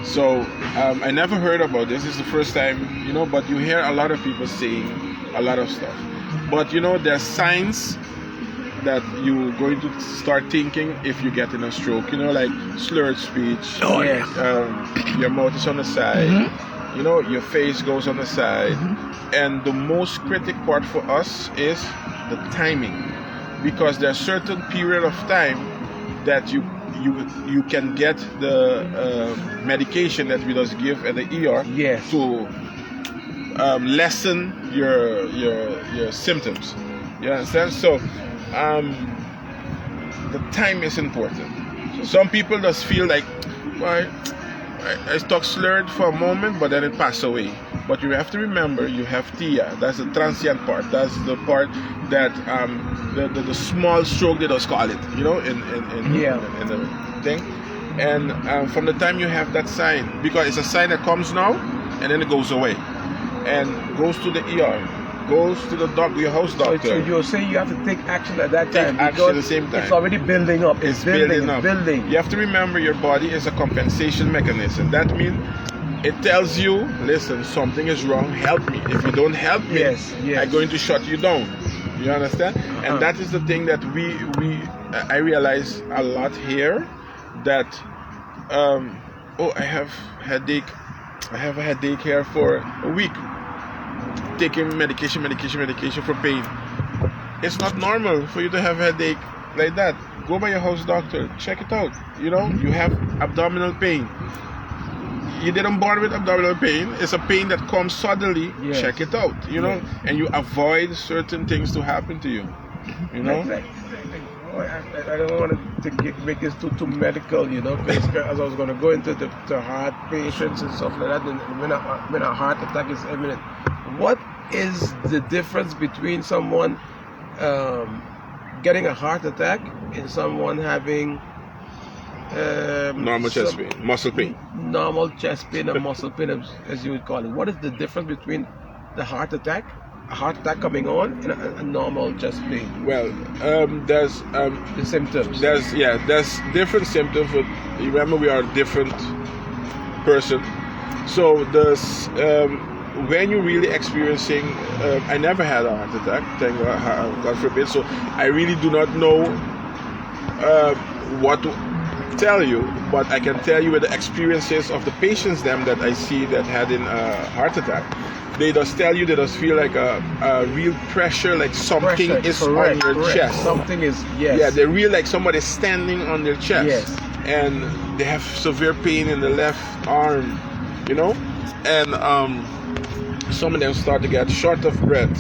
So I never heard about this. This is the first time, you know, but you hear a lot of people saying a lot of stuff. But, you know, there's signs that you're going to start thinking if you get in a stroke, you know, like slurred speech. Oh, yeah. Your mouth is on the side. You know, your face goes on the side. And the most critical part for us is the timing, because there's certain period of time that you can get the medication that we just give at the ER Yes. to lessen your symptoms. You understand? So the time is important. Some people just feel like, well, I talk slurred for a moment, but then it passed away. But you have to remember, you have TIA. That's the transient part. That's the part that the small stroke, they just call it, you know, in the thing. And from the time you have that sign, because it's a sign that comes now, and then it goes away, and goes to the ER, goes to the doctor, your house doctor. So you're saying you have to take action at that time. Take action at the same time. It's already building up. It's building up. You have to remember, your body is a compensation mechanism. That means it tells you, listen, something is wrong, help me. If you don't help me, I'm going to shut you down. You understand? And that is the thing that I realize a lot here, that I have headache. I have a headache here for a week, taking medication for pain. It's not normal for you to have a headache like that. Go by your house doctor, check it out. You know, you have abdominal pain. You didn't born with abdominal pain. It's a pain that comes suddenly. Yes. Check it out, you know, and you avoid certain things to happen to you. You know. I don't want to make this too medical, you know, because as I was going to go into the heart patients and stuff like that, and when a heart attack is imminent, what is the difference between someone getting a heart attack and someone having normal chest pain, muscle pain? Normal chest pain or muscle pain, as you would call it. What is the difference between a heart attack coming on, and a normal chest pain? Well, there's the symptoms. There's different symptoms. But remember, we are a different person. So when you're really experiencing, I never had a heart attack, thank God forbid. So I really do not know what to tell you, but I can tell you with the experiences of the patients that I see that had a heart attack. They just tell you, they just feel like a real pressure, like something is on your chest. Something is, yes. Yeah, they real like somebody's standing on their chest. Yes. And they have severe pain in the left arm, you know? And some of them start to get short of breath,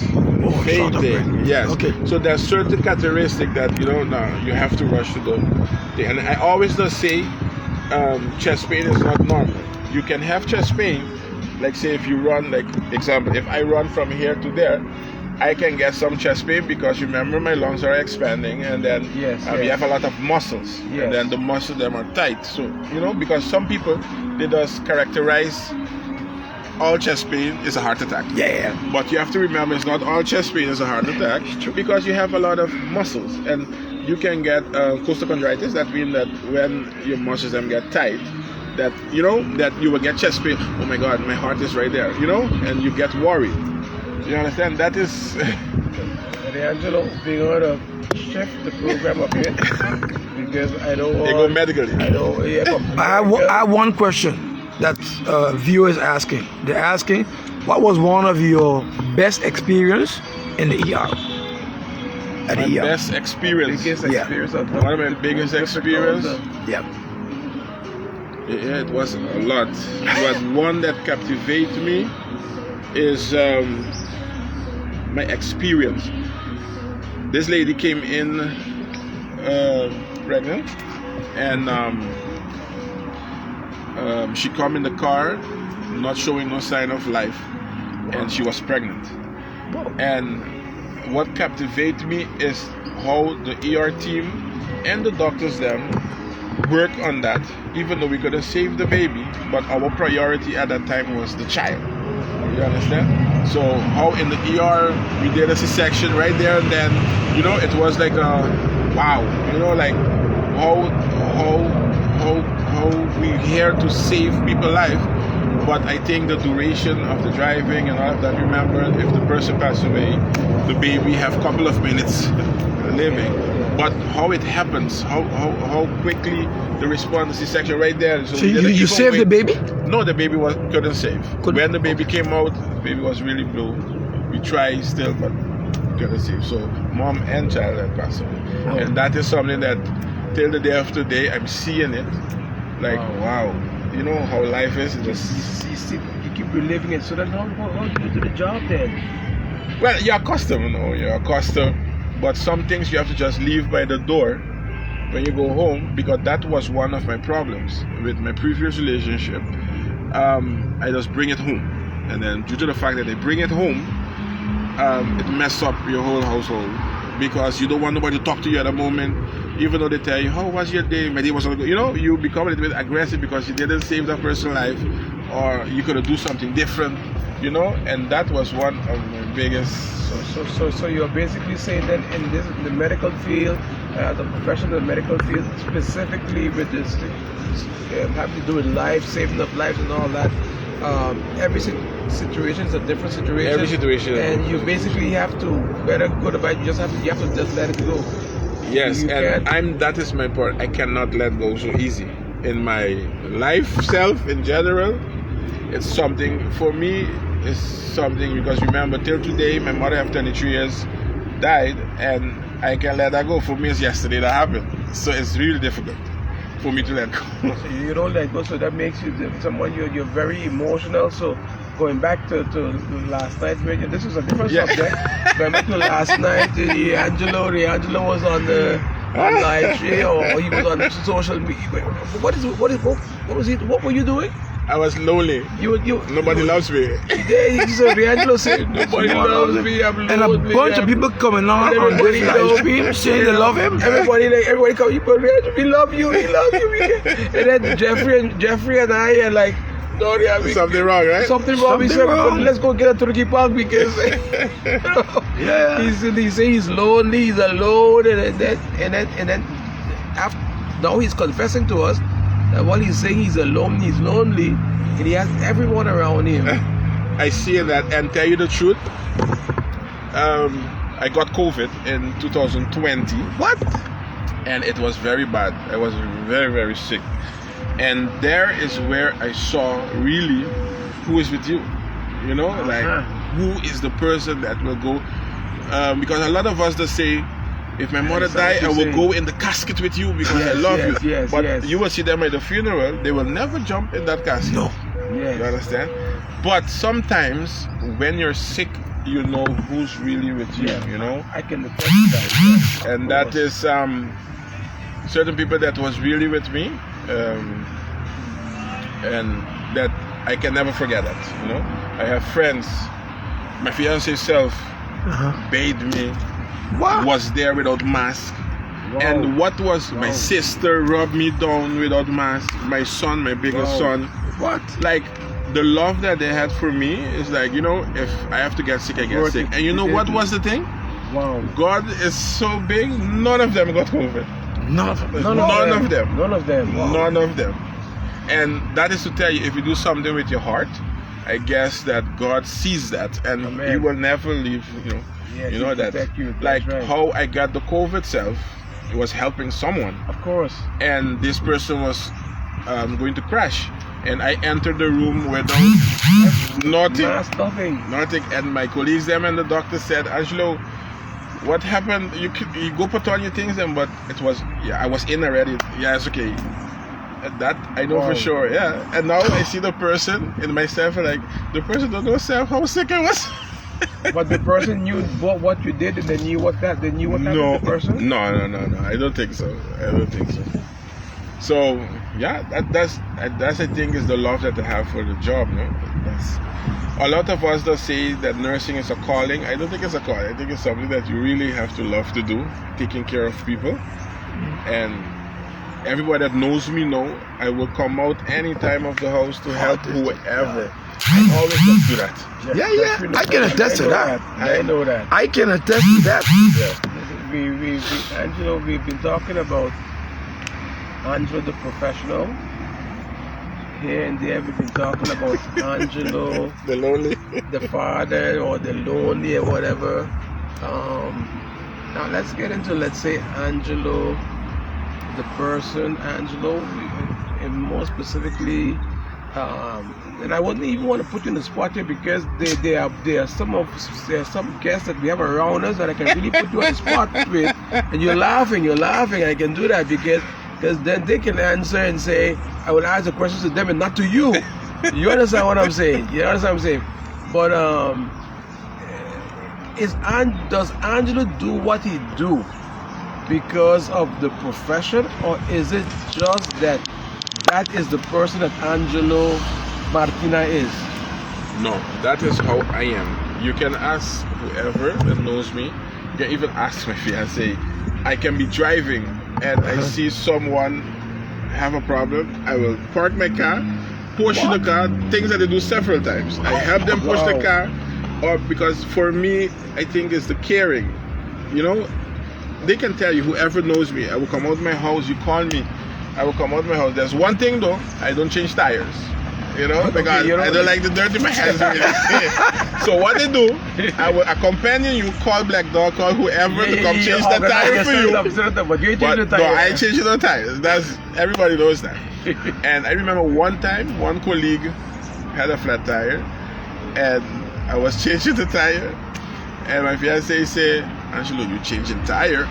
fainting. Yes. Okay. So there's certain characteristics that, you know, now you have to rush to the thing. And I always just say, chest pain is not normal. You can have chest pain. Like say if you run, like example, if I run from here to there, I can get some chest pain because remember my lungs are expanding, and then you have a lot of muscles, and then the muscles them are tight. So you know, because some people they just characterize all chest pain is a heart attack. Yeah. But you have to remember it's not all chest pain is a heart attack because you have a lot of muscles, and you can get costochondritis. That means that when your muscles them get tight, that you know that you will get chest pain. Oh my God, my heart is right there, you know, and you get worried. You understand? That is. Reangelo, we're going to shift the program a bit because I don't want. They go medically. I don't. I have one question that viewers asking. They're asking, what was one of your best experience in the ER? At the ER. Best experience. Biggest experience. One of my biggest experience. Yeah. Yeah, it was a lot. But one that captivated me is my experience. This lady came in pregnant, and she come in the car, not showing no sign of life, and she was pregnant. And what captivates me is how the ER team and the doctors them work on that, even though we couldn't save the baby, but our priority at that time was the child. You understand? So how in the ER we did a C-section right there and then, you know, it was like a wow, you know, like how we here to save people's life. But I think the duration of the driving and all of that, remember, if the person passed away, the baby have a couple of minutes living. But how it happens, how quickly the response is C-section right there. So you saved the baby? No, the baby couldn't save. When the baby came out, the baby was really blue. We tried still, but couldn't save. So mom and child had passed away. And that is something that till the day of today, I'm seeing it. Like, wow. You know how life is. You keep reliving it. So then how do you do the job then? Well, you're accustomed, you know. You're accustomed. But some things you have to just leave by the door when you go home, because that was one of my problems with my previous relationship. I just bring it home, and then due to the fact that I bring it home, it messes up your whole household, because you don't want nobody to talk to you at the moment, even though they tell you, how was your day? My day was all good. You know, you become a little bit aggressive because you didn't save that person's life, or you could have do something different, you know, and that was one of my biggest. So you're basically saying that in the medical field, the professional medical field, specifically with this having to do with life, saving of lives and all that, every situation is a different situation. Every situation. And you basically have to, whether good or bad, you have to just let it go. Yes, and that is my part. I cannot let go so easy. In my life self in general, it's something for me. It's something because remember till today my mother after 23 years died, and I can let her go. For me it's yesterday that happened, so it's really difficult for me to let go. So you don't let go, so that makes you someone you're very emotional. So going back to last night, this is a different subject. Going back to last night, Reangelo was on live stream, or he was on social media. What were you doing? I was lonely. Nobody loves me. Reangelo said nobody loves me. I'm lonely. And a bunch of people coming on this live stream saying they love him. Everybody come. Reangelo, we love you. We love you. And then Jeffrey and I are like, no, something wrong, right? Something wrong. We said, let's go get a turkey park because he say he's lonely, he's alone, and then after, now he's confessing to us that while he's saying he's alone, he's lonely, and he has everyone around him. I see that, and tell you the truth, I got COVID in 2020. What? And it was very bad. I was very, very sick. And there is where I saw really who is with you. You know, like who is the person that will go. Because a lot of us that say, if my mother died, I will go in the casket with you because I love you. Yes, but you will see them at the funeral, they will never jump in that casket. No. Yes. You understand? But sometimes when you're sick, you know who's really with you, you know? I can attest to that. Yeah. And that is certain people that was really with me, and that I can never forget that, you know? I have friends, my fiancé self bathed me, was there without mask. Wow. And what was my sister rubbed me down without mask, my son, my biggest son. What? Like, the love that they had for me is like, you know, if I have to get sick, I get sick. And you know what was the thing? Wow. God is so big, none of them got COVID. None of them. None of them. None of them. Wow. None of them. And that is to tell you, if you do something with your heart, I guess that God sees that, and Amen. He will never leave, you know. Yeah, you know that. Like right. How I got the COVID self, it was helping someone. Of course. And this person was going to crash. And I entered the room without nothing. Nothing. And my colleagues them and the doctor said, Angelo, what happened? You go put on your things, but it was, I was in already. Yeah, it's okay. That I know Wow. for sure, yeah. And now I see the person in myself, and like the person don't know self how sick I was. But the person knew what you did, and they knew what happened to the person. No. I don't think so. So yeah, that's I think is the love that I have for the job. No, that's a lot of us that say that nursing is a calling. I don't think it's a calling. I think it's something that you really have to love to do, taking care of people. And everybody that knows me know I will come out any time of the house to help whoever. I always do that. Yeah. I can attest to that. I know that. I can attest to that. We Angelo, we've been talking about Angelo the professional. Here and there, we've been talking about Angelo, The lonely. the father, or the lonely, or whatever. Now let's get into, let's say, Angelo, the person, Angelo, and more specifically. And I wouldn't even want to put you in the spot here because there are some guests that we have around us that I can really put you on the spot with, and you're laughing. I can do that because then they can answer and say, I will ask the questions to them and not to you. You understand what I'm saying? But does Angelo do what he do because of the profession, or is it just that is the person that Angelo Martiena is? No, that is how I am. You can ask whoever that knows me. You can even ask my fiance. I can be driving and I see someone have a problem. I will park my car, push the car, things that they do several times. I help them push the car, or because for me, I think it's the caring. You know, they can tell you, whoever knows me, I will come out of my house, you call me, I will come out of my house. There's one thing though, I don't change tires. You know, because I don't like the dirt in my hands. So what they do, I will accompany you, call Black Dog, call whoever to come change the tire for you. But you ain't changing the No, tire. I ain't changing the tires. That's, everybody knows that. And I remember one time, one colleague had a flat tire, and I was changing the tire, and my fiance said, Angelo, you changing tire?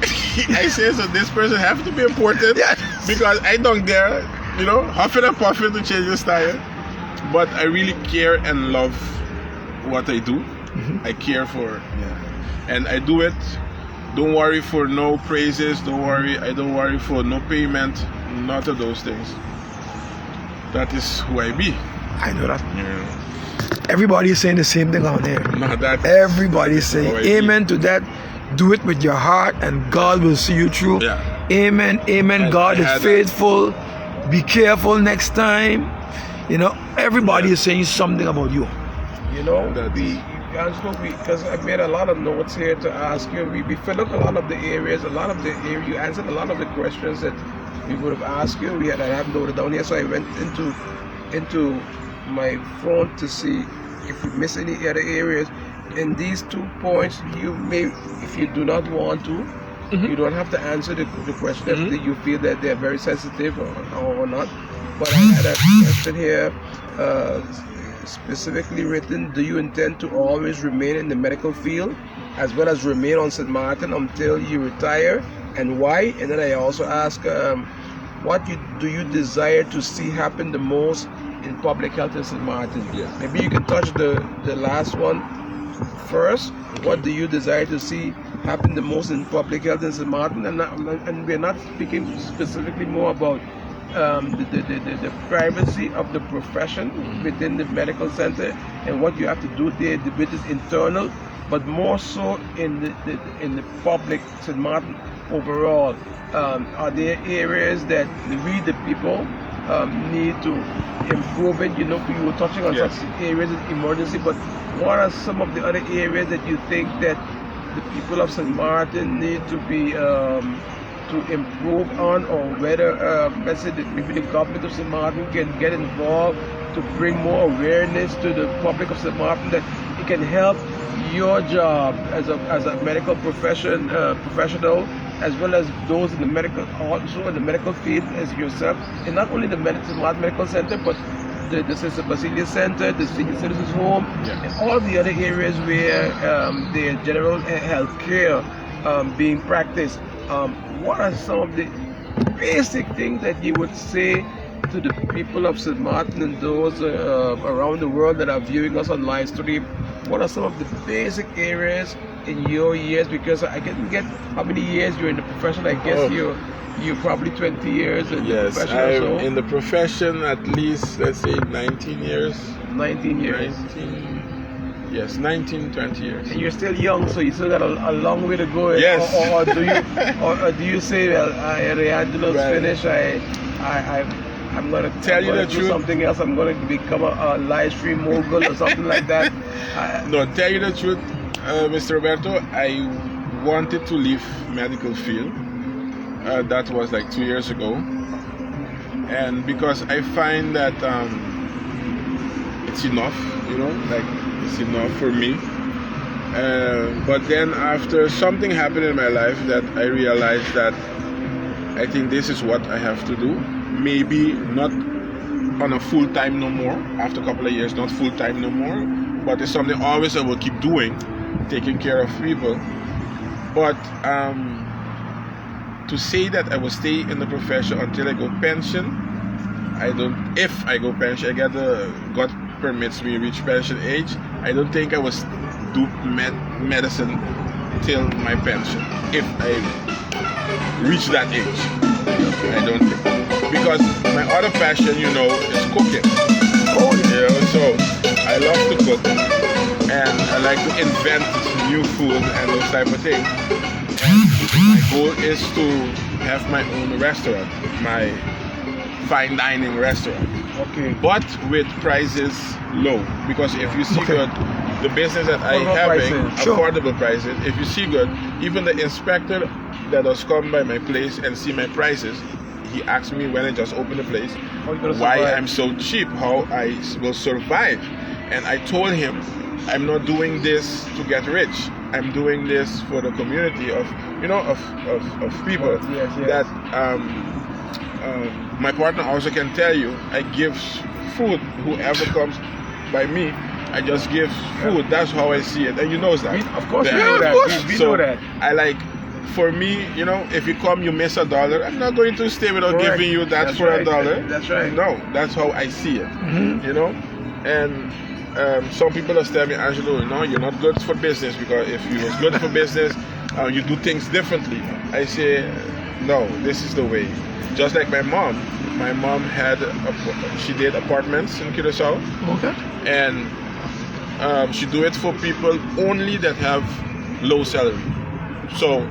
I said, so this person have to be important because I don't dare, you know, huffing and puffing to change this tire. But I really care and love what I do. I care for, and I do it. Don't worry for no praises. Don't worry. I don't worry for no payment. None of those things. That is who I be. I know that. Yeah. Everybody is saying the same thing out there. No, that. Everybody is saying how I be. amen to that. Do it with your heart and God will see you through. Yeah. Amen. And God I is had that. faithful. Be careful next time. You know, everybody is saying something about you. You know, That- because I made a lot of notes here to ask you. We filled up a lot of the areas, you answered a lot of the questions that we would have asked you. I have noted down here, so I went into my phone to see if we missed any other areas. In these 2 points, you may, if you do not want to, you don't have to answer the question if you feel that they're very sensitive or not. But I had a question here, specifically written, do you intend to always remain in the medical field as well as remain on St. Maarten until you retire, and why? And then I also ask, do you desire to see happen the most in public health in St. Maarten? Yeah. Maybe you can touch the last one first. What do you desire to see happen the most in public health in St. Maarten? And we're not speaking specifically more about the privacy of the profession within the medical center and what you have to do there, which is internal, but more so in the public St. Maarten overall. Are there areas that we, the people, need to improve it? You know, we were touching on Yes. such areas of emergency, but what are some of the other areas that you think that the people of St. Maarten need to be to improve on, or whether let's say that maybe the government of St. Maarten can get involved to bring more awareness to the public of St. Maarten, that it can help your job as a medical professional, as well as those in the medical, also in the medical field as yourself, and not only the St. Maarten Medical Center, but the Sister Basilia Center, the Senior Citizens Home, and all the other areas where the general health care being practiced. What are some of the basic things that you would say to the people of St. Maarten and those around the world that are viewing us on live stream, what are some of the basic areas in your years? Because I didn't get how many years you're in the profession. I guess you're probably 20 years in the profession. I'm or so. in the profession at least, let's say, 19 years. 19 years. 19, 20 years. And you're still young, so you still got a long way to go. Yes. Or do you say, well, Reangelo's Right. finished. I'm gonna Tell you the do truth. something else. I'm gonna become a live stream mogul or something like that. No, tell you the truth, Mr. Roberto, I wanted to leave medical field. That was like 2 years ago. And because I find that it's enough, like it's enough for me. But then after something happened in my life that I realized that I think this is what I have to do. Maybe not on a full time no more. After a couple of years, not full time no more. But it's something always I will keep doing, taking care of people. But to say that I will stay in the profession until I go pension, I don't. If I go pension, God permits me reach pension age. I don't think I will do medicine till my pension. If I reach that age, I don't think. Because my other passion, is cooking. So I love to cook, and I like to invent new food and those type of things. And my goal is to have my own restaurant, my fine dining restaurant. Okay. But with prices low, because if you see good, the business that I having affordable prices. If you see good, even the inspector that does come by my place and see my prices, he asked me when I just opened the place why I'm so cheap, how I will survive. And I told him I'm not doing this to get rich. I'm doing this for the community of people that my partner also can tell you. I give food whoever comes by me. I just give food. That's how I see it, and you know that. Of course, we know that. We know that. I like. For me, if you come, you miss $1. I'm not going to stay without giving you that for $1. That's right. No, that's how I see it. And some people just tell me, Angelo, you're not good for business, because if you was good for business, you do things differently. I say, no, this is the way. Just like my mom. My mom she did apartments in Curacao. Okay. And she do it for people only that have low salary. So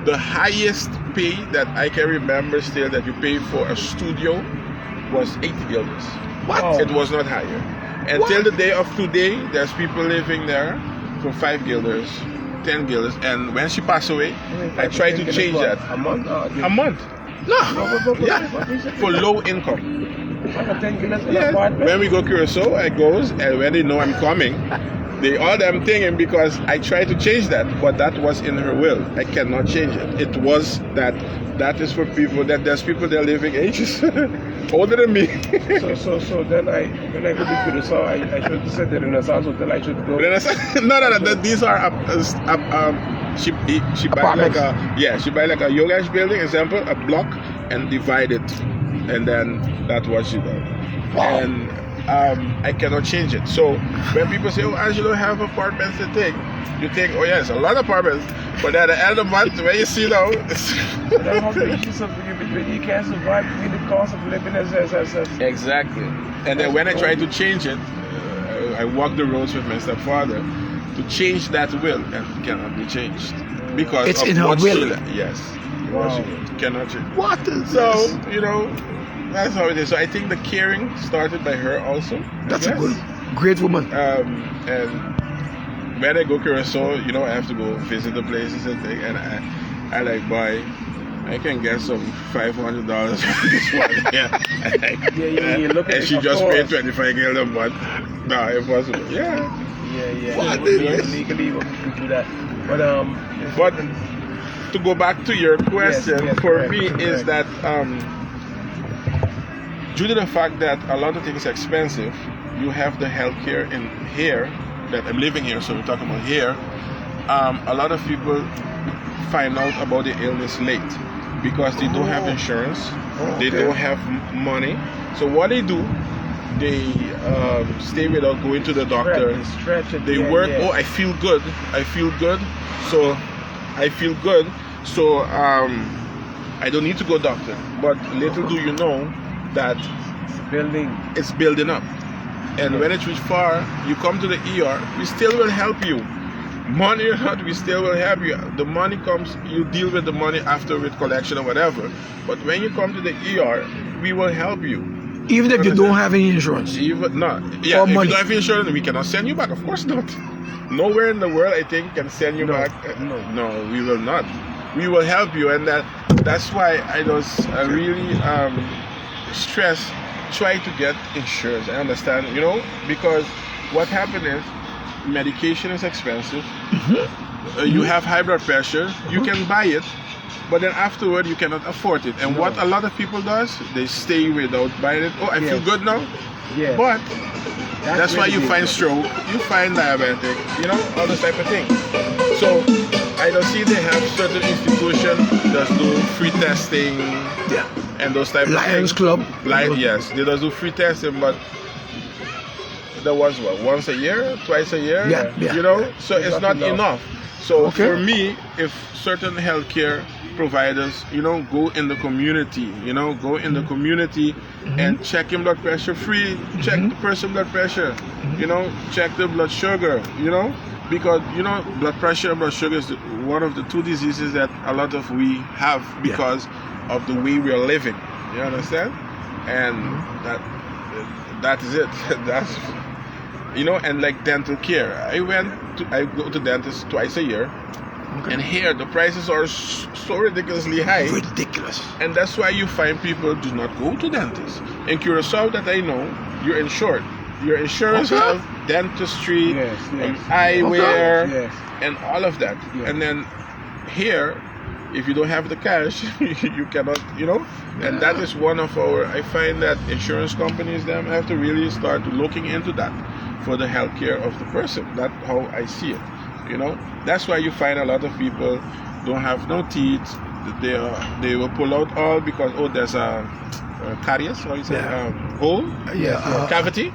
the highest pay that I can remember still that you pay for a studio was 80 guilders. What? Oh. It was not higher. Until the day of today, there's people living there for 5 guilders, 10 guilders. And when she passed away, I tried to change that. A month? A month. No. Yeah. For low income. Yeah. When we go Curacao, I goes, and when they know I'm coming, they all them thinking, because I tried to change that, but that was in her will. I cannot change it. It was that is for people that there's people that are living ages older than me. so then when I go to Curacao, I should say the Renaissance Hotel. I should go. No. These are she buy like she buy like a yoga building, example, a block, and divide it, and then that's what she does. Wow. And I cannot change it. So when people say, "Oh, Angelo have apartments to take," you think, "Oh yes, a lot of apartments." But at the end of the month, when you see now, You can't survive between the cost of living as exactly. And then when I try to change it, I walk the roads with my stepfather to change that will, and it cannot be changed because It's of in her what will. Yes. Wow. Cannot change. What is So this? that's how it is. So I think the caring started by her also. That's a great woman. And when I go Curacao, I have to go visit the places and things, and I like buy. I can get some $500 for this one. you look at and it, she of just course. paid 25 gil a month. No, impossible. Yeah. What You is this? legally we can do that. But to go back to your question, Yes, for correct, me is correct. that due to the fact that a lot of things are expensive, you have the healthcare in here that I'm living here. So we're talking about here. A lot of people find out about the illness late because they don't have insurance. They okay. don't have money. So what they do, they stay without going to the doctor. Stretch it. They yeah, work. yeah. Oh, I feel good. So I feel good. So I don't need to go doctor. But little do you know that Building. it's building up. And when it reach far, you come to the ER. We still will help you. Money or not, we still will help you. The money comes. You deal with the money after with collection or whatever. But when you come to the ER, we will help you. Even if you don't have any insurance. Even no, yeah. Or If money. you don't have insurance, we cannot send you back. Of course not. Nowhere in the world, I think, can send you back. No, we will not. We will help you, and that's why I was really stress. Try to get insurance. I understand, because what happened is medication is expensive. You have high blood pressure. You can buy it, but then afterward you cannot afford it. And what a lot of people does, they stay without buying it. Oh, I feel good now. Yeah. But that's why really you find stroke, you find diabetic, all those type of things. So I don't see they have certain institutions that do free testing. Yeah. And those type of Lions things. Club. Yes, they does do free testing, but that was what, once a year, twice a year. Yeah. So it's not enough. So Okay. for me, if certain healthcare providers, go in the community, and check him blood pressure free, check the person blood pressure, check the blood sugar, because blood pressure and blood sugar is one of the two diseases that a lot of we have because of the way we are living. You understand? And that is it. That's and like dental care. I go to dentist twice a year. And here the prices are so ridiculously high. Ridiculous. And that's why you find people do not go to dentists. In Curacao, that I know, you're insured. Your insurance have dentistry, and eyewear, and all of that. Yeah. And then here, if you don't have the cash, you cannot, And that is one of I find that insurance companies, them have to really start looking into that for the healthcare of the person. That's how I see it. That's why you find a lot of people don't have no teeth. They will pull out all because there's a caries, how you say, hole, cavity,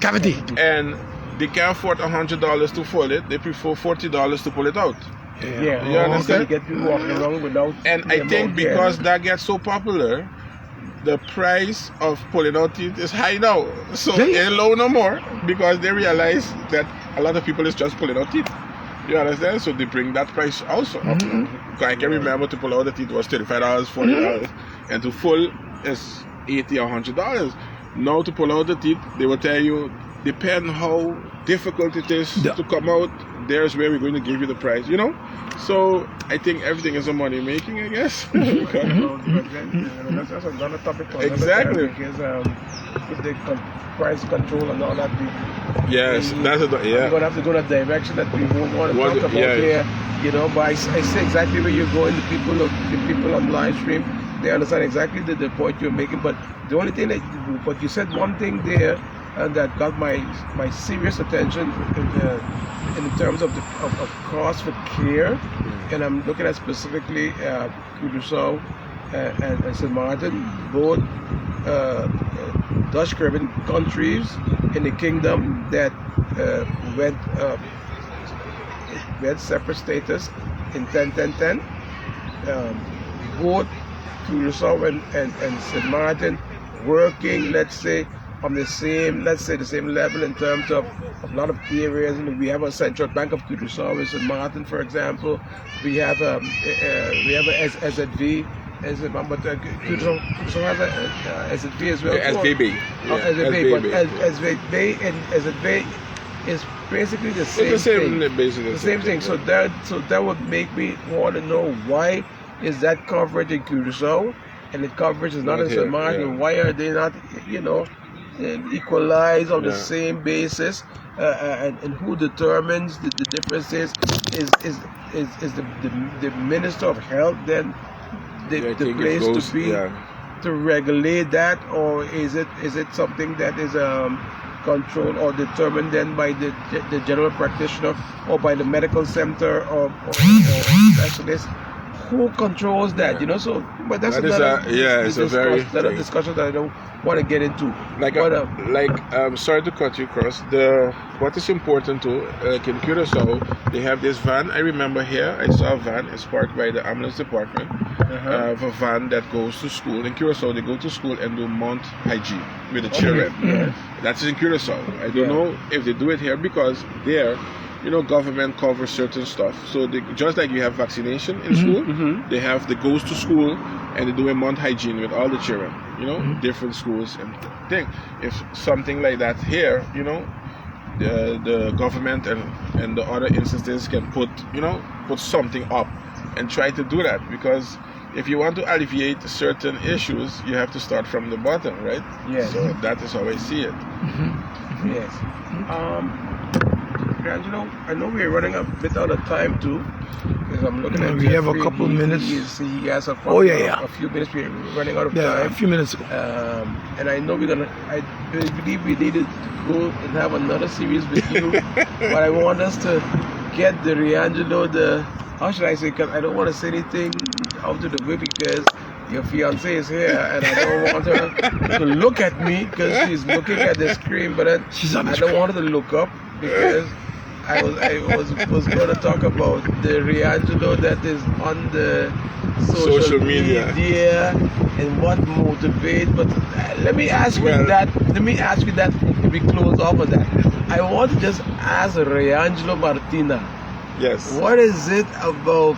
and they can't afford $100 to pull it. They prefer $40 to pull it out. Yeah. You understand? You get people walking around without. And I think because that gets so popular, the price of pulling out teeth is high now. So it's low no more because they realize that a lot of people is just pulling out teeth. You understand? So they bring that price also up. I can remember to pull out the teeth was $35, $40, and to full is $80 or $100. Now to pull out the teeth, they will tell you, depend how difficult it is to come out, there's where we're going to give you the price, So I think everything is a money making, I guess. That's another topic for Exactly. Because with the price control and all that, yes, that's we're going to have to go in a direction that we won't want to talk about here. But I see exactly where you're going. The people on live stream, they understand exactly the point you're making. But the only thing but you said one thing there that got my serious attention in terms of cost for care, and I'm looking at specifically Curacao and St. Maarten, both Dutch Caribbean countries in the kingdom that went separate status in 10-10-10. Both Curacao and St. Maarten working, let's say, on the same level in terms of a lot of areas. We have a central bank of Curacao in St. Maarten, for example. We have a SZV. But Curacao has a SZV as well. SVB. SVB, but SVB and SZV is basically the same thing. Basically the same thing. So that would make me want to know, why is that coverage in Curacao and the coverage is not in St. Maarten? Why are they not, equalized on the same basis? And who determines the differences? Is the Minister of Health then the place to be to regulate that, or is it something that is controlled or determined then by the general practitioner or by the medical center or specialist? who controls that? You know, so but that's That is another discussion that I don't want to get into. Sorry to cut you across. What is important too, like in Curacao, they have this van. I remember here, I saw a van. It's parked by the ambulance department. Of a van that goes to school. In Curacao, they go to school and do mouth hygiene with the children. Yes. That's in Curacao. I don't know if they do it here because there, you know, government covers certain stuff. So they, just like you have vaccination in school, they have the goes to school and they do a mouth hygiene with all the children. You know, different schools and thing. If something like that here, you know, the government and the other instances can put something up and try to do that, because if you want to alleviate certain issues, you have to start from the bottom, right? Yes. So that is how I see it. Yes. Reangelo, I know we're running a bit out of time too, because I'm looking at. We have a couple minutes. He has a few minutes. We're running out of time. Yeah, a few minutes ago. And I know I believe we need to go and have another series with you, but I want us to get the Reangelo, how should I say? Because I don't want to say anything out of the way because your fiance is here and I don't want her to look at me because she's looking at the screen, but then I don't want her to look up because I was going to talk about the Reangelo that is on the social media and what motivates. But let me ask you that. Let me ask you that if we close off on that. I want to just ask Reangelo Martiena. Yes. What is it about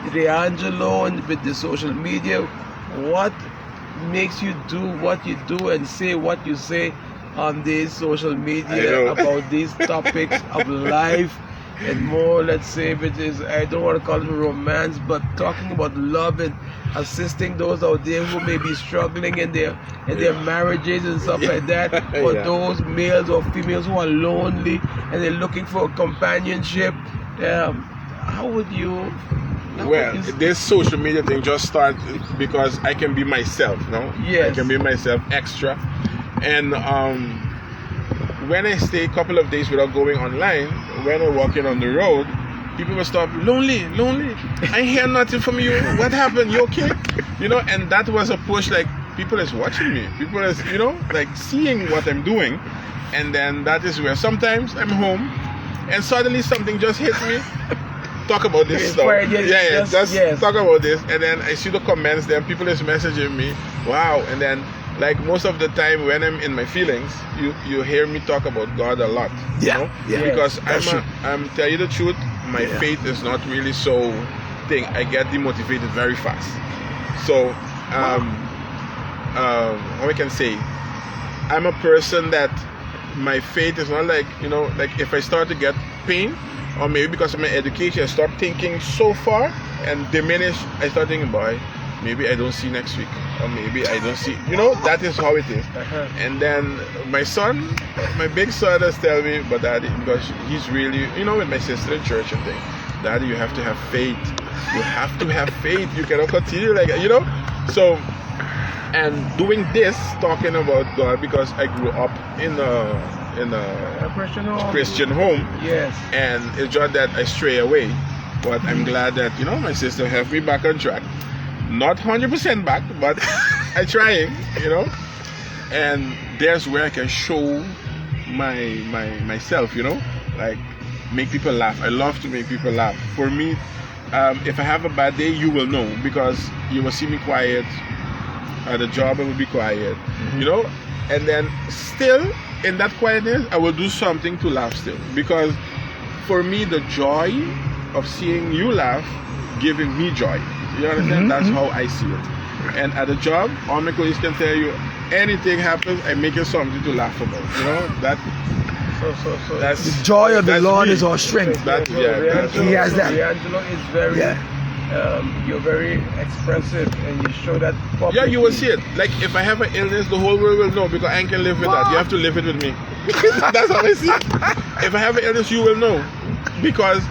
Reangelo and with the social media? What makes you do what you do and say what you say on these social media about these topics of life and more, let's say, which is, I don't want to call it romance, but talking about love and assisting those out there who may be struggling in their marriages and stuff like that, or those males or females who are lonely and they're looking for companionship. How would you? This social media thing just started because I can be myself, no? Yes. I can be myself extra. And when I stay a couple of days without going online, when I'm walking on the road, people will stop, lonely, I hear nothing from you, what happened, you okay? You know, and that was a push, like, people is watching me, people is, you know, like seeing what I'm doing. And then that is where sometimes I'm home and suddenly something just hits me. Talk about this stuff. Talk about this. And then I see the comments, then people is messaging me, wow. And then, like, most of the time when I'm in my feelings, you hear me talk about God a lot. You know? Because I'm tell you the truth, my faith is not really so thing. I get demotivated very fast. So how I can say, I'm a person that my faith is not like, you know, like if I start to get pain, or maybe because of my education, I start thinking so far and diminish, I start thinking, boy, maybe I don't see next week, or maybe I don't see, you know, that is how it is. And then my son, my big son has tell me, but Daddy, because he's really, you know, with my sister in church and thing, Daddy, you have to have faith. You have to have faith. You cannot continue like, you know. So, and doing this, talking about God, because I grew up in a Christian home. Yes. And it's just that I stray away. But I'm glad that, you know, my sister have me back on track. Not 100% back, but I'm trying, you know. And there's where I can show myself, you know, like make people laugh. I love to make people laugh. For me, if I have a bad day, you will know, because you will see me quiet. At the job, I will be quiet, you know. And then still in that quietness, I will do something to laugh still, because for me, the joy of seeing you laugh, giving me joy. You understand? That's how I see it. And at the job, all my colleagues can tell you, anything happens, I make it something to laugh about. You know that. So that's the joy of the Lord is our strength. He has that. Reangelo is very. You're very expressive, and you show that publicly. Yeah, you will see it. Like, if I have an illness, the whole world will know, because I can live with that. You have to live it with me. That's how I see it. If I have an illness, you will know, because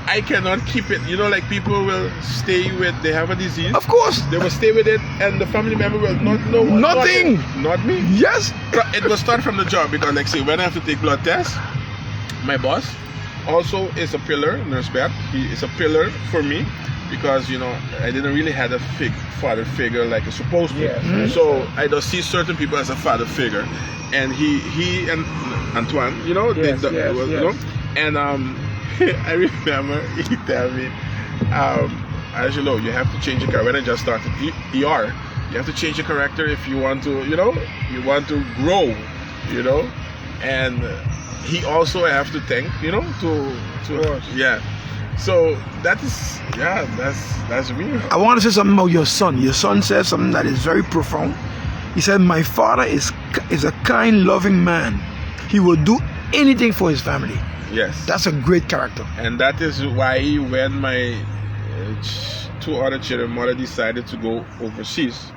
I cannot keep it. You know, like, people will stay with, they have a disease. Of course. They will stay with it, and the family member will not know. Nothing. Not me. Yes. It will start from the job, because, like, say, when I have to take blood tests, my boss also is a pillar, Nurse Beth. He is a pillar for me, because I didn't really have a father figure like it's supposed to. Yes. So I don't see certain people as a father figure, and he and Antoine, Yes, yes. and I remember he tell me, Angelo, you have to change your character. When I just started ER, you have to change your character if you want to, you want to grow, and he also have to thank, yeah. So that's me. I want to say something about your son. Your son said something that is very profound. He said, "My father is a kind, loving man. He will do anything for his family." Yes. That's a great character. And that is why when my two other children mother decided to go overseas,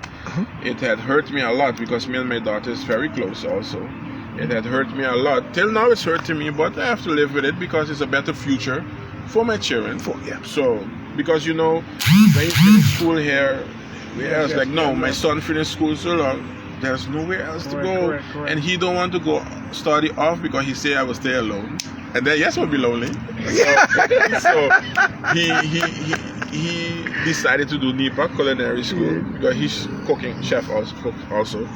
it had hurt me a lot because me and my daughter is very close also. It had hurt me a lot. Till now it's hurting me, but I have to live with it because it's a better future for my children. So, because when you finish school here, I was like, no, my son finished school so long, there's nowhere else to go. Correct. And he don't want to go study off because he say I will stay alone. And then yes, I'll be lonely. So he decided to do NIPA culinary school because he's cooking chef also.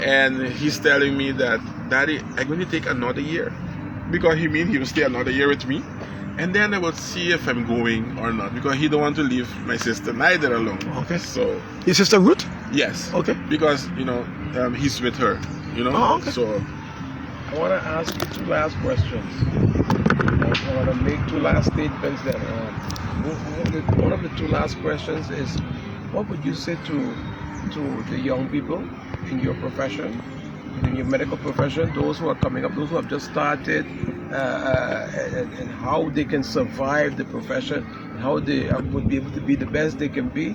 And he's telling me that, Daddy, I'm going to take another year because he will stay another year with me, and then I will see if I'm going or not because he don't want to leave my sister neither alone. Okay. So Your sister Ruth? yes. Okay. Because he's with her. Oh, okay. So I want to ask you two last questions. I want to make two last statements. That one of the two last questions is, what would you say to the young people in your profession, in your medical profession, those who are coming up, those who have just started, and how they can survive the profession, and how they would be able to be the best they can be?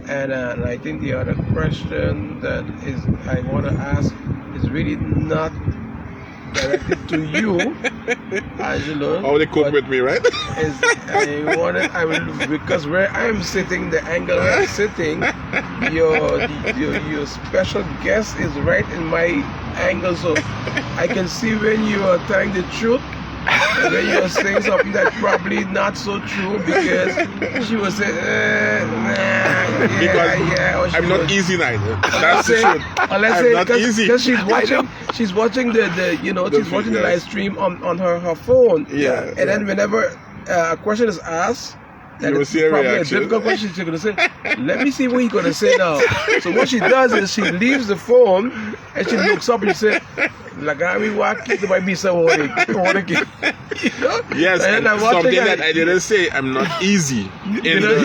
And I think the other question that I want to ask is really not directed to you, Angelo. how they cope with me, right? Because where I am sitting, the angle I'm sitting, your special guest is right in my angle, so I can see when you are telling the truth and when you are saying something that's probably not so true, because she will say, because I'm not easy neither. That's the truth. Unless I'm not easy. because she's watching the live stream on her phone. Yeah. And then whenever a question is asked, that You will it's see a probably reaction. a difficult question, she's gonna say, "Let me see what he's gonna say now." So what she does is she leaves the phone and she looks up and she says, "Lagami waki, there might be some water." Yes, And and I'm watching something her- that I didn't say. I'm not easy.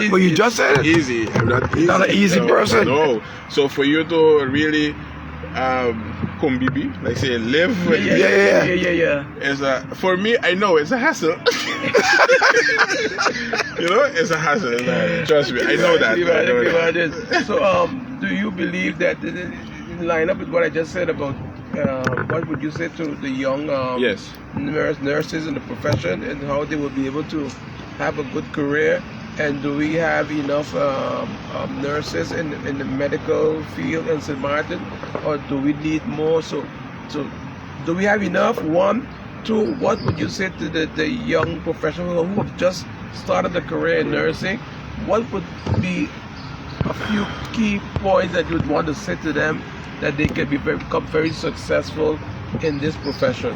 But you just said it. Easy. I'm not easy. Not an easy person. No. So for you to really kombibi, like say live with me, Yeah. is for me. I know it's a hassle. It's a hassle. Trust me, I know that. So, do you believe that in line up with what I just said about what would you say to the young Yes. nurses in the profession and how they will be able to have a good career? And do we have enough nurses in the medical field in St. Maarten, or do we need more? So do we have enough? One, two. What would you say to the young professionals who have just started a career in nursing? What would be a few key points that you'd want to say to them that they can become very successful in this profession?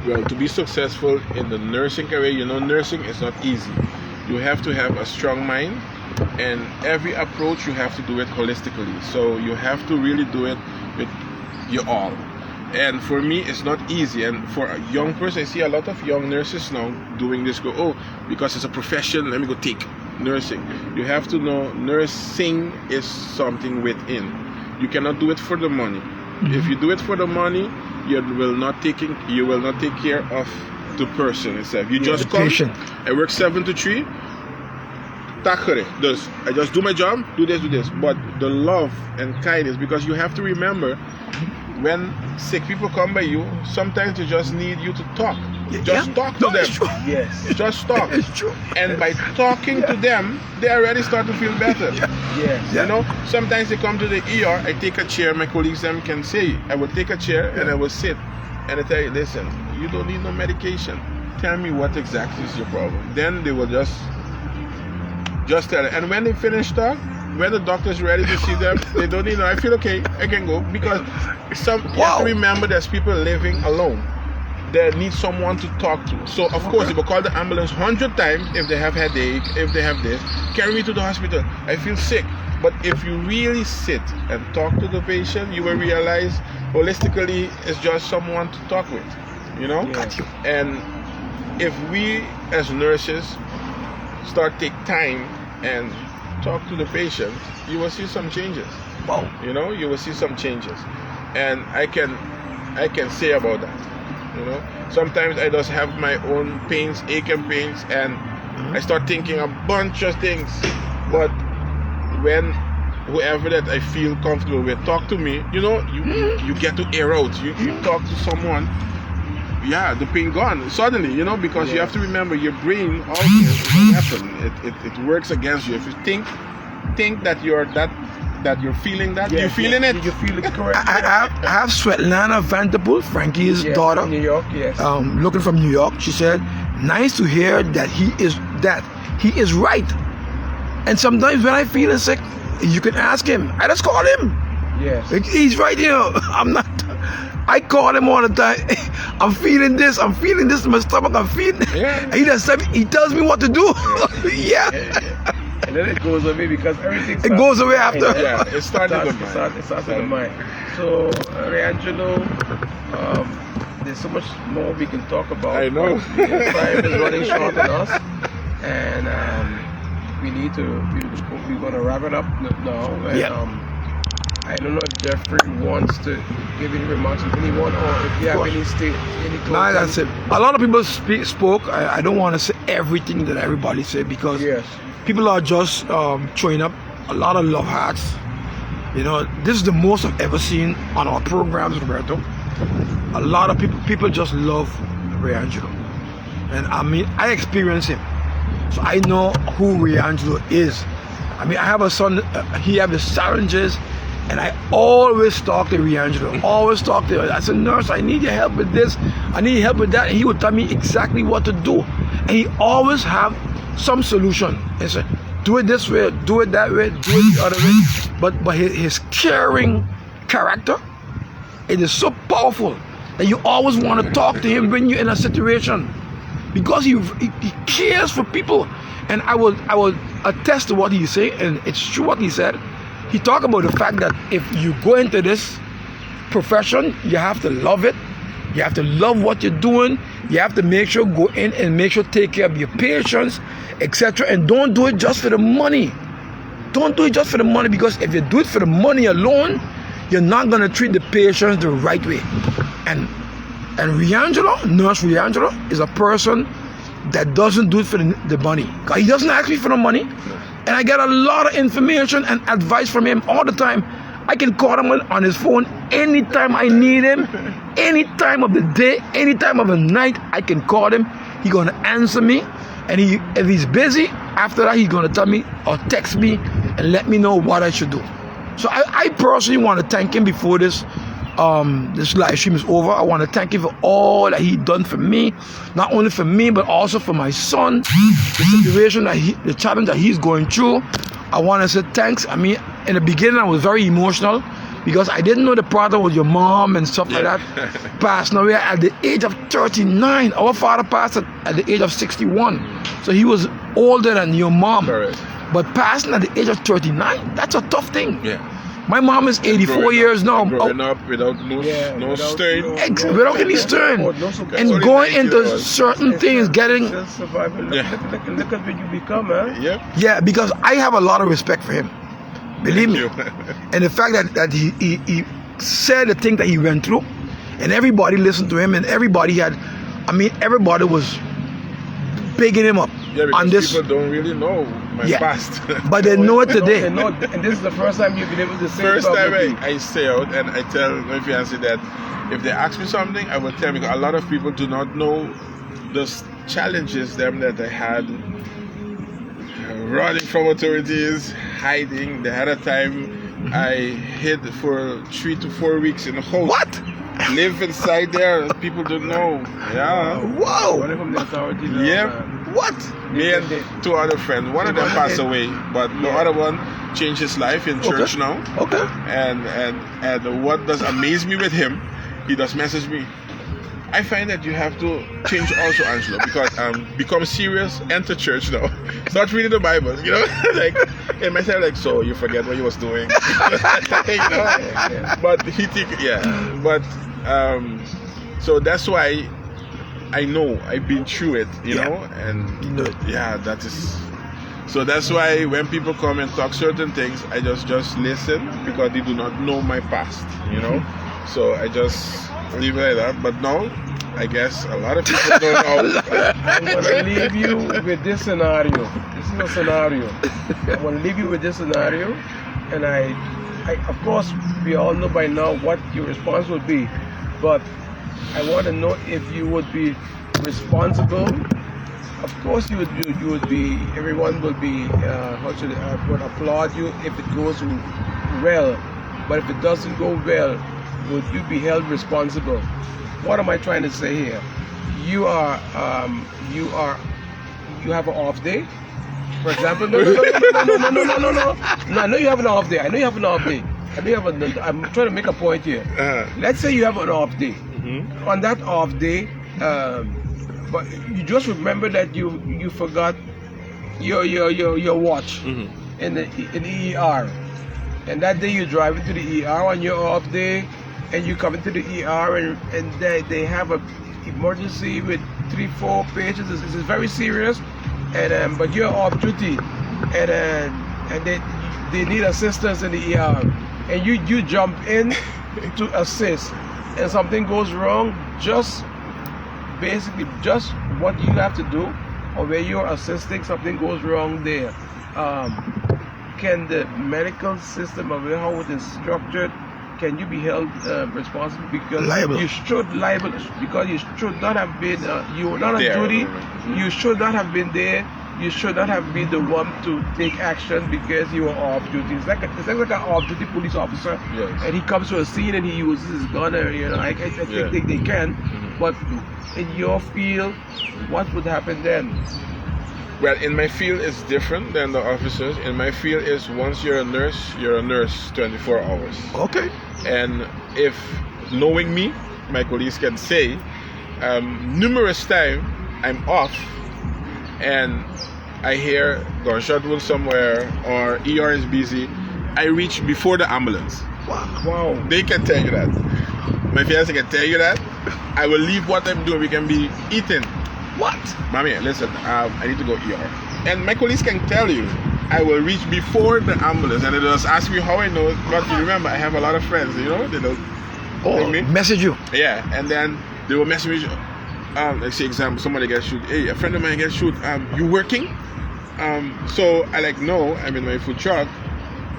Well, to be successful in the nursing career, nursing is not easy. You have to have a strong mind, and every approach you have to do it holistically. So you have to really do it with your all. And for me, it's not easy. And for a young person, I see a lot of young nurses now doing this. Because it's a profession, let me go take nursing. You have to know nursing is something within. You cannot do it for the money. If you do it for the money, you will not take care of the person itself. You just come. patient. I work 7 to 3. I just do my job, do this. But the love and kindness, because you have to remember, when sick people come by you, sometimes they just need you to talk. Just talk to them. Yes. Just talk. It's true. And by talking to them, they already start to feel better. Yes. Sometimes they come to the ER, I take a chair, my colleagues them can say, I will take a chair and I will sit. And I tell you, listen, you don't need no medication. Tell me what exactly is your problem. Then they will just just tell it. And when they finish talk, when the doctor's ready to see them, they don't need. I feel okay. I can go because you have to remember there's people living alone. They need someone to talk to. So of course, they will call the ambulance 100 times if they have headache, if they have this. Carry me to the hospital. I feel sick. But if you really sit and talk to the patient, you will realize holistically it's just someone to talk with. You know? Got you. And if we as nurses start take time and talk to the patient, you will see some changes. Wow. You know, you will see some changes. And I can say about that. You know, sometimes I just have my own pains, ache and pains, and I start thinking a bunch of things. But when whoever that I feel comfortable with talk to me, you know, you get to air out. You talk to someone, yeah, the pain gone suddenly, you know, because you have to remember your brain also is a weapon. It works against you. If you think that you're feeling that, you're feeling it. You feel it correct. I have Svetlana Vanderpool, Frankie's daughter. New York, yes. Looking from New York. She said, nice to hear that he is right. And sometimes when I feel sick, you can ask him. I just call him. Yes. He's right here. I call him all the time. I'm feeling this in my stomach. I'm feeling. Yeah. And he tells me what to do. Yeah. And then it goes away because everything. It goes away after. Yeah, it starts in the mind. It starts in the mind. So, Reangelo, there's so much more we can talk about. I know. Time is running short on us, and we're gonna wrap it up now. And, I don't know if Jeffrey wants to give any remarks to anyone, or if you have any closing. No, that's it. A lot of people spoke. I don't want to say everything that everybody said because people are just throwing up a lot of love hearts. You know, this is the most I've ever seen on our programs, Roberto. A lot of people just love Reangelo. And I mean, I experience him. So I know who Reangelo is. I mean, I have a son, he has his challenges, and I always talk to Reangelo. Always talk to him. I said, nurse, I need your help with this. I need your help with that. And he would tell me exactly what to do. And he always have some solution. He said, do it this way, do it that way, do it the other way. But his caring character, it is so powerful that you always want to talk to him when you're in a situation, because he cares for people. And I will attest to what he said, and it's true what he said. He talked about the fact that if you go into this profession, you have to love it. You have to love what you're doing. You have to make sure go in and make sure take care of your patients, etc. And don't do it just for the money. Don't do it just for the money, because if you do it for the money alone, you're not gonna treat the patients the right way. And Reangelo, Nurse Reangelo, is a person that doesn't do it for the money. He doesn't ask me for the money. And I get a lot of information and advice from him all the time. I can call him on his phone anytime I need him, any time of the day, any time of the night. I can call him. He's gonna answer me. And if he's busy, after that he's gonna tell me or text me and let me know what I should do. So I personally want to thank him before this live stream is over. I want to thank him for all that he done for me, not only for me but also for my son. The situation the challenge that he's going through, I want to say thanks. I mean, in the beginning I was very emotional because I didn't know the problem with your mom and stuff like that. Passing away at the age of 39. Our father passed at the age of 61, so he was older than your mom. Correct. But passing at the age of 39, that's a tough thing. Yeah. My mom is 84 years now. Growing up without no stern. Without any stern. And going into certain things, getting... Look at what you become, man. Yeah, because I have a lot of respect for him. Believe me. And the fact that he said the thing that he went through, and everybody listened to him, and everybody was bigging him up. Yeah, because on this. People don't really know my past. But they know it today. They know, and this is the first time you've been able to say it. First time I say out and I tell my fiancé that if they ask me something, I will tell them, because a lot of people do not know the challenges that I had running from authorities, hiding. They had a time I hid for 3 to 4 weeks in a house. What? Live inside there. People don't know. Yeah. Whoa. Running from the authorities. Yep. What? Me and two other friends. One of them passed away, but the other one changed his life in church now. Okay. And what does amaze me with him, he does message me. I find that you have to change also, Angelo, because become serious, enter church now. Start reading the Bible, you know? Like, in myself, like, so you forget what you was doing. You know? But he think, but so that's why I know I've been through it, you know, and that is. So that's why when people come and talk certain things, I just listen because they do not know my past, you know. So I just leave it like that. But now, I guess a lot of people don't know. I'm gonna leave you with this scenario. This is a scenario. I'm gonna leave you with this scenario, and I of course, we all know by now what your response would be, but I want to know if you would be responsible. Of course, you would be. Everyone will be. Would applaud you if it goes well, but if it doesn't go well, would you be held responsible? What am I trying to say here? You have an off day, for example. No. I know you have an off day. I'm trying to make a point here. Let's say you have an off day. On that off day, but you just remember that you forgot your watch in the ER, and that day you drive into the ER on your off day, and you come into the ER and they have a emergency with 3-4 patients. This is very serious, and but you're off duty, and they need assistance in the ER, and you jump in to assist, and something goes wrong. Just what you have to do, or where you're assisting, something goes wrong there. Can the medical system, or how it is structured, can you be held responsible because you should not have been you were not on duty. You should not have been there. You should not have been the one to take action because you were off duty. It's like an off-duty police officer, and he comes to a scene and he uses his gun. I think they can, but in your field, what would happen then? Well, in my field, it's different than the officers. In my field, is once you're a nurse 24 hours. Okay. And if knowing me, my colleagues can say, numerous times I'm off and I hear gunshot wound somewhere or ER is busy, I reach before the ambulance. Wow. They can tell you that. My fiance can tell you that. I will leave what I'm doing. We can be eating. What? Mommy, listen, I need to go ER. And my colleagues can tell you, I will reach before the ambulance. And they just ask me how I know. But you remember, I have a lot of friends, you know, they don't message you. Yeah, and then they will message me. Like say example, somebody gets shoot. Hey, a friend of mine gets shoot. You working? So I like, no, I'm in my food truck.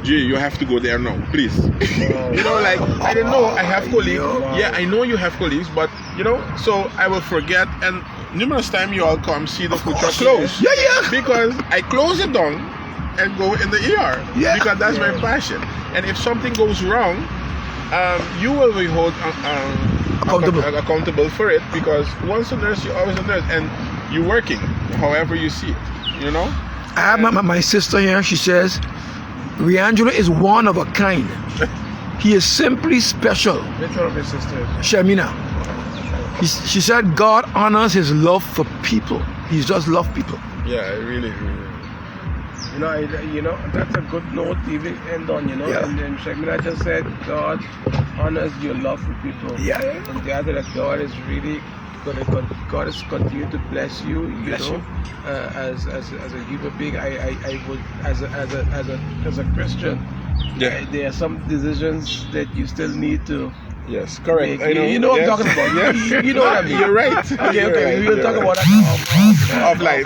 Gee, you have to go there now, please. You know, like, I don't know, I have colleagues. Yeah, I know you have colleagues, but, you know, so I will forget. And numerous times you all come see the food truck closed. Yeah. Because I close it down and go in the ER. Yeah. Because that's my passion. And if something goes wrong, you will be held accountable for it, because once a nurse, you're always a nurse, and you're working however you see it, you know? I have my sister here. She says, Reangelo is one of a kind. He is simply special. Which one of your sisters? Shamina. She said God honors his love for people. He just loves people. Yeah, I really. You know, that's a good note to even end on, you know. Yeah. And then Shamina just said God honors your love for people. Yeah. And the other, that God is really God is continue to bless you, Bless you. As a human being. I would, as a Christian, there are some decisions that you still need to Yes, correct. make. I know. You know what I'm talking about. Yes. You know what I mean. You're right. Okay. We will talk about that Of light.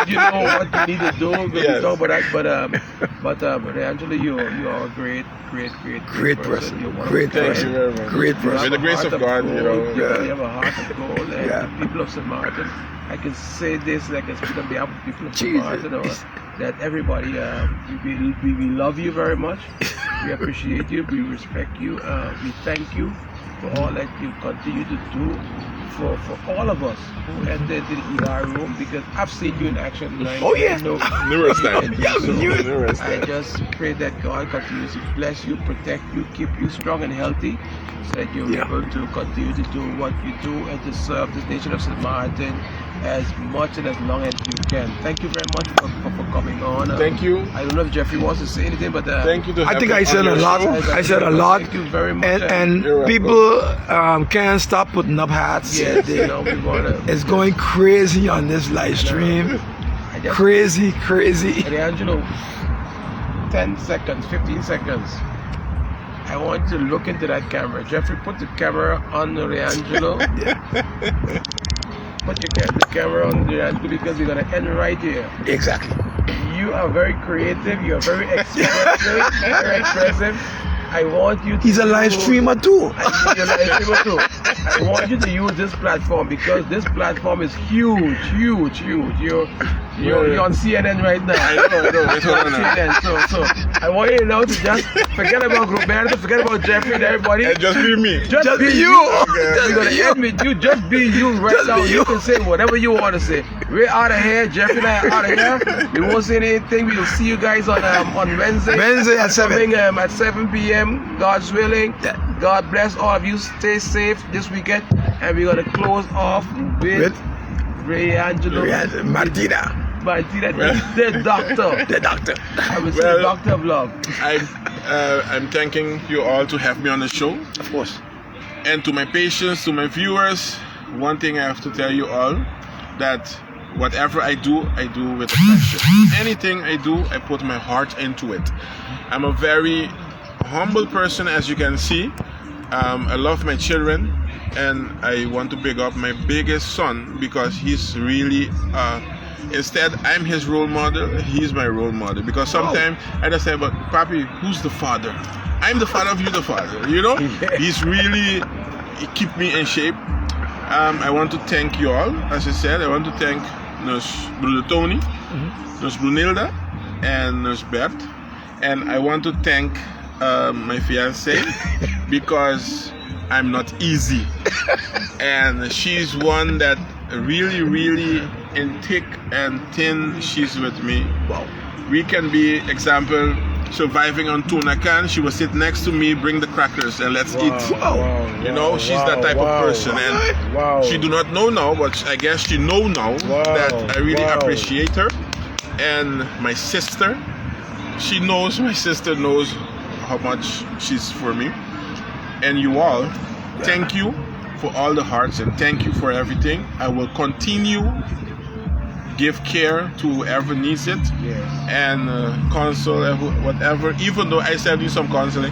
you know what you need to do. We Yes. talk about that. But Angela, you are a great person. You're one of Great a kind. Thank you very much. Great You person. With the have a grace heart of God, you know. gold. You have a heart of gold. And Yeah. the people of St. Martin, I can say this, like I speak on behalf of people of St. Jesus. Martin, that everybody, we love you very much. We appreciate you. We respect you. We thank you for all that you continue to do for all of us who enter into the ER room, because I've seen you in action tonight. Oh, yeah. I know Numerous you times. can do Yeah, so. numerous I times. just pray that God continues to bless you, protect you, keep you strong and healthy, so that you're Yeah. able to continue to do what you do and to serve this nation of St. Martin as much and as long as you can. Thank you very much for coming on. Thank you. I don't know if Jeffrey wants to say anything, but Thank you to I have think me I on said a your lot. show. I said a lot. Thank you very much. And You're welcome. people can't stop putting up hats. yes, you know, we want to. It's going crazy on this live stream. I just, Crazy. Reangelo, 10 seconds, 15 seconds. I want you to look into that camera. Jeffrey, put the camera on Reangelo. Put the camera on Reangelo, because we're going to end right here. Exactly. You are very creative. You are very expressive. Very expressive. I want you to He's a live use- streamer too. You're a live streamer too. I want you to use this platform, because this platform is huge. You're on CNN right now. I know. It's You're on on now. CNN. So I want you now to just forget about Roberto, forget about Jeffrey and everybody. And just be me. Just be you. you. Okay. We're gonna end with you. Just be you right Just now. be You you. can say whatever you want to say. We're out of here. Jeffrey and I are out of here. We won't say anything. We'll see you guys on Wednesday. Wednesday at 7. Coming, at 7 p.m. God's willing. Yeah. God bless all of you. Stay safe this weekend. And we're gonna close off with Reangelo Martiena, Martiena, the doctor. the doctor. I would say Well, the doctor of love. I'm thanking you all to have me on the show. Of course. And to my patients, to my viewers, one thing I have to tell you all, that whatever I do with a passion. Anything I do, I put my heart into it. I'm a very humble person, as you can see. I love my children, and I want to big up my biggest son, because he's really instead I'm his role model, he's my role model, because sometimes I just say, but Papi, who's the father? I'm the father of you, the father, you know. He's really, he keep me in shape. I want to thank you all. As I said, I want to thank Nurse Bruno Tony, Nurse Brunilda, and Nurse Bert. And I want to thank my fiancée, because I'm not easy. And she's one that really in thick and thin, she's with me. Wow. We can be, example, surviving on tuna can. She will sit next to me, bring the crackers, and let's eat. You know, she's that type of person, and she do not know now, but I guess she know now that I really appreciate her. And my sister, my sister knows how much she's for me. And you all, thank you for all the hearts, and thank you for everything. I will continue give care to whoever needs it, and counsel whatever, even though I still need some counseling.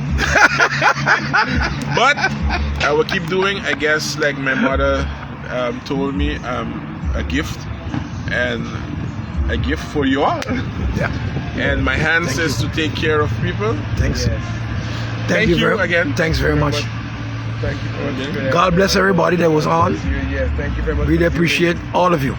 But I will keep doing, I guess, like my mother told me, a gift, and a gift for you all. And my hands is to take care of people. Thanks. Thank you again. Thanks very much. Thank you very much. God bless everybody that was on. Thank you very much. Really appreciate all of you.